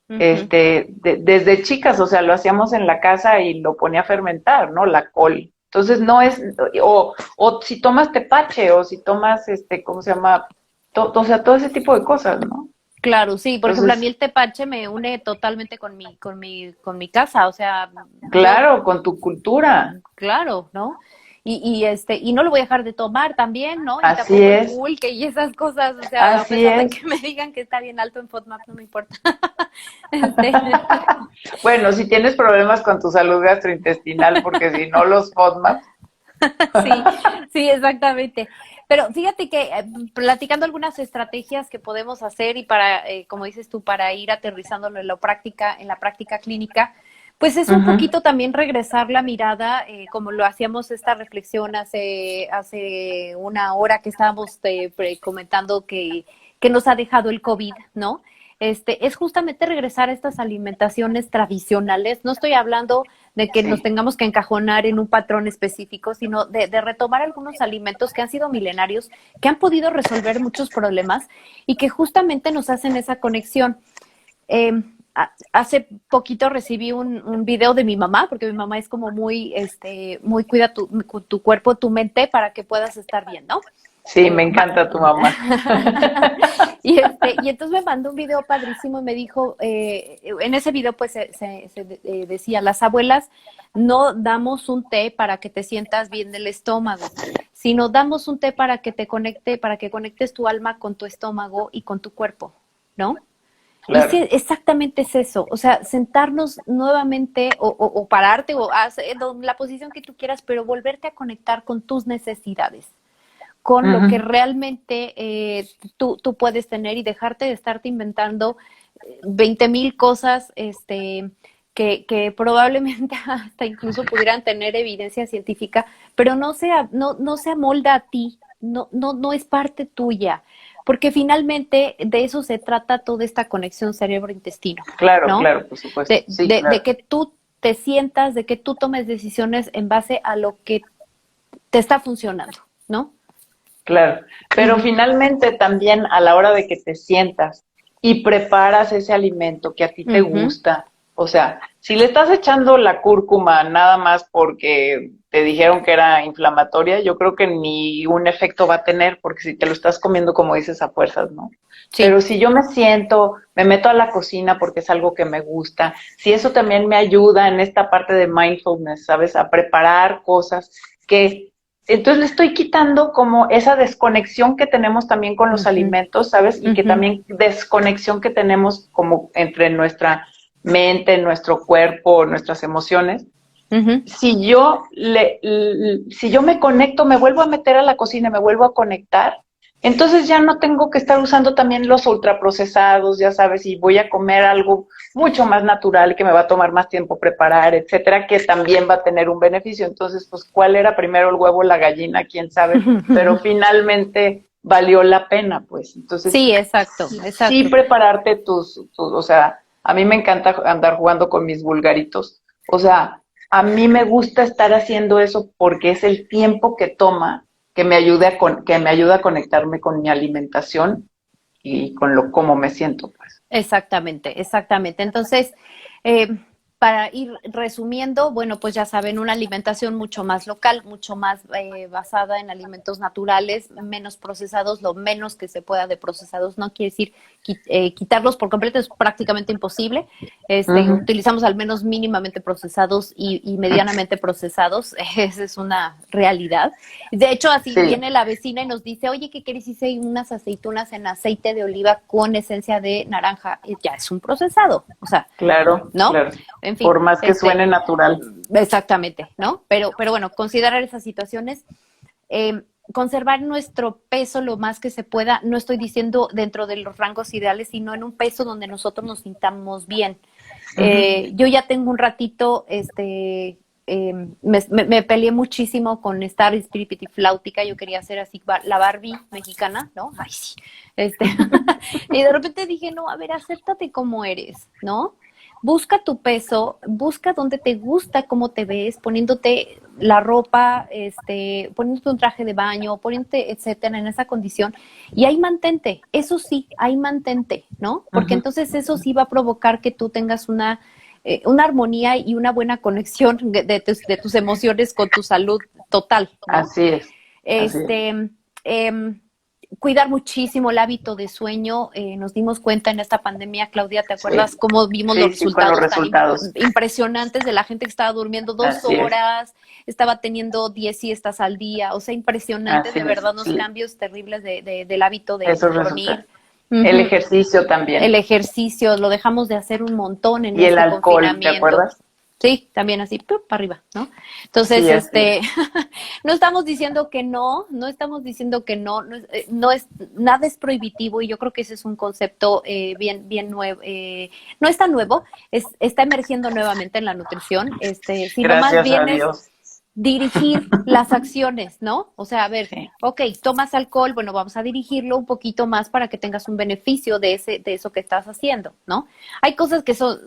A: Desde chicas, o sea, lo hacíamos en la casa y lo ponía a fermentar, ¿no? La col. Entonces no es, o si tomas tepache, o si tomas, ¿cómo se llama? O sea, todo ese tipo de cosas, ¿no?
C: Claro, sí, por ejemplo, a mí el tepache me une totalmente con mi casa, o sea.
A: Claro, con tu cultura.
C: Claro, ¿no? Y no lo voy a dejar de tomar también, ¿no? Y
A: así
C: tampoco
A: es.
C: el pulque y esas cosas, o sea,
A: así
C: a pesar
A: es.
C: de que me digan que está bien alto en FODMAP, no me importa.
A: Bueno, si tienes problemas con tu salud gastrointestinal, porque si no los FODMAP.
C: Sí, exactamente. Pero fíjate que platicando algunas estrategias que podemos hacer y para, como dices tú, para ir aterrizándolo en la práctica clínica, pues es un poquito también regresar la mirada, como lo hacíamos esta reflexión hace una hora que estábamos comentando que nos ha dejado el COVID, ¿no? Es justamente regresar a estas alimentaciones tradicionales. No estoy hablando de que nos tengamos que encajonar en un patrón específico, sino de retomar algunos alimentos que han sido milenarios, que han podido resolver muchos problemas y que justamente nos hacen esa conexión. Hace poquito recibí un video de mi mamá, porque mi mamá es como muy cuida tu cuerpo, tu mente para que puedas estar bien, ¿no?
A: Sí, me encanta tu mamá.
C: y entonces me mandó un video padrísimo y me dijo, en ese video pues se decía, las abuelas no damos un té para que te sientas bien del estómago, sino damos un té para que conectes tu alma con tu estómago y con tu cuerpo, ¿no?
A: claro.
C: Exactamente es eso, o sea, sentarnos nuevamente o pararte o hacer la posición que tú quieras, pero volverte a conectar con tus necesidades, con lo que realmente tú puedes tener y dejarte de estarte inventando 20,000 cosas que probablemente hasta incluso pudieran tener evidencia científica, pero no se amolda a ti, no es parte tuya. Porque finalmente de eso se trata toda esta conexión cerebro-intestino.
A: Claro,
C: ¿no?
A: claro, por supuesto. Sí, claro.
C: De que tú te sientas, de que tú tomes decisiones en base a lo que te está funcionando, ¿no?
A: Claro, pero finalmente también a la hora de que te sientas y preparas ese alimento que a ti te gusta, o sea, si le estás echando la cúrcuma nada más porque te dijeron que era inflamatoria, yo creo que ni un efecto va a tener, porque si te lo estás comiendo, como dices, a fuerzas, ¿no? Sí. Pero si yo me siento, me meto a la cocina porque es algo que me gusta, si eso también me ayuda en esta parte de mindfulness, ¿sabes? A preparar cosas que... Entonces le estoy quitando como esa desconexión que tenemos también con los alimentos, ¿sabes? Y que también desconexión que tenemos como entre nuestra mente, nuestro cuerpo, nuestras emociones. Si yo me conecto, me vuelvo a meter a la cocina, me vuelvo a conectar, entonces ya no tengo que estar usando también los ultraprocesados, ya sabes, y voy a comer algo mucho más natural que me va a tomar más tiempo preparar, etcétera, que también va a tener un beneficio. Entonces, pues, ¿cuál era primero el huevo o la gallina? ¿Quién sabe? Pero finalmente valió la pena, pues. Entonces,
C: sí, exacto.
A: Sí prepararte tus, o sea, a mí me encanta andar jugando con mis vulgaritos. O sea, a mí me gusta estar haciendo eso porque es el tiempo que toma que me ayuda a conectarme con mi alimentación y con cómo me siento, pues.
C: Exactamente. Entonces, para ir resumiendo, bueno, pues ya saben, una alimentación mucho más local, mucho más basada en alimentos naturales, menos procesados, lo menos que se pueda de procesados. No quiere decir quitarlos por completo, es prácticamente imposible. Utilizamos al menos mínimamente procesados y medianamente procesados. Esa es una realidad. De hecho, así viene la vecina y nos dice, oye, ¿qué quieres? Hice unas aceitunas en aceite de oliva con esencia de naranja. Y ya es un procesado, o sea,
A: claro,
C: ¿no?
A: Claro.
C: En fin,
A: por más que suene natural.
C: Exactamente, ¿no? Pero bueno, considerar esas situaciones, conservar nuestro peso lo más que se pueda, no estoy diciendo dentro de los rangos ideales, sino en un peso donde nosotros nos sintamos bien. Yo ya tengo un ratito, me peleé muchísimo con estar espiripitifláutica, yo quería ser así la Barbie mexicana, ¿no? Ay, sí. Y de repente dije, no, a ver, acéptate como eres, ¿no? Busca tu peso, busca dónde te gusta, cómo te ves, poniéndote la ropa, poniéndote un traje de baño, poniéndote, etcétera, en esa condición. Y ahí mantente, eso sí, ahí mantente, ¿no? Porque entonces eso sí va a provocar que tú tengas una armonía y una buena conexión de tus emociones con tu salud total, ¿no?
A: Así es.
C: Cuidar muchísimo el hábito de sueño. Nos dimos cuenta en esta pandemia, Claudia, ¿te acuerdas cómo vimos los resultados tan impresionantes de la gente que estaba durmiendo 2 horas, estaba teniendo 10 siestas al día? O sea, impresionante, de verdad, los cambios terribles del hábito de dormir.
A: El ejercicio también.
C: El ejercicio, lo dejamos de hacer un montón en
A: y el alcohol, ¿te acuerdas?
C: Sí, también así, para arriba, ¿no? Entonces, no estamos diciendo que no nada es prohibitivo, y yo creo que ese es un concepto bien nuevo, no es tan nuevo, está emergiendo nuevamente en la nutrición, sino
A: Gracias
C: más bien
A: a Dios.
C: dirigir las acciones, ¿no? O sea, a ver, ok, tomas alcohol, bueno, vamos a dirigirlo un poquito más para que tengas un beneficio de eso que estás haciendo, ¿no? Hay cosas que son,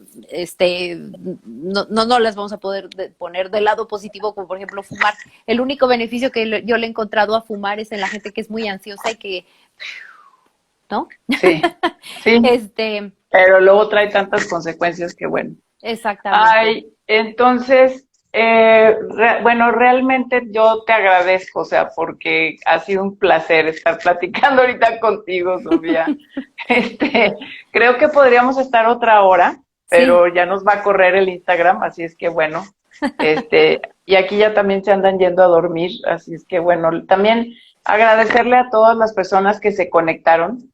C: no las vamos a poder poner del lado positivo, como por ejemplo fumar. El único beneficio que yo le he encontrado a fumar es en la gente que es muy ansiosa y que, ¿no?
A: Sí. Pero luego trae tantas consecuencias que bueno.
C: Exactamente.
A: Ay, entonces... bueno, realmente yo te agradezco, o sea, porque ha sido un placer estar platicando ahorita contigo, Sofía. Creo que podríamos estar otra hora, pero ya nos va a correr el Instagram, así es que bueno, y aquí ya también se andan yendo a dormir, así es que bueno, también agradecerle a todas las personas que se conectaron.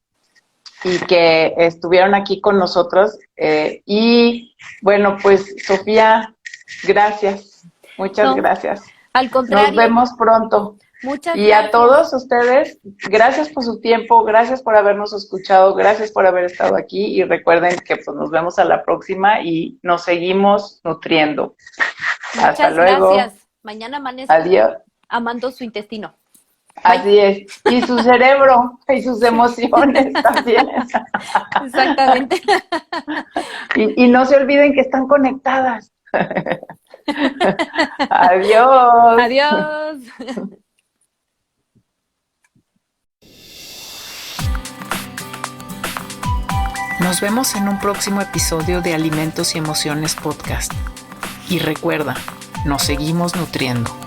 A: y que estuvieron aquí con nosotros. Y bueno, pues Sofía, gracias, muchas gracias.
C: Al contrario.
A: Nos vemos pronto.
C: Muchas
A: y
C: gracias.
A: a todos ustedes, gracias por su tiempo, gracias por habernos escuchado, gracias por haber estado aquí y recuerden que pues nos vemos a la próxima y nos seguimos nutriendo.
C: Muchas
A: Hasta luego.
C: Gracias. Mañana amanezco
A: Adiós.
C: amando su intestino.
A: Así es. Y su cerebro y sus emociones también.
C: Exactamente.
A: Y no se olviden que están conectadas. Adiós.
C: Adiós.
A: Nos vemos en un próximo episodio de Alimentos y Emociones Podcast. Y recuerda, nos seguimos nutriendo.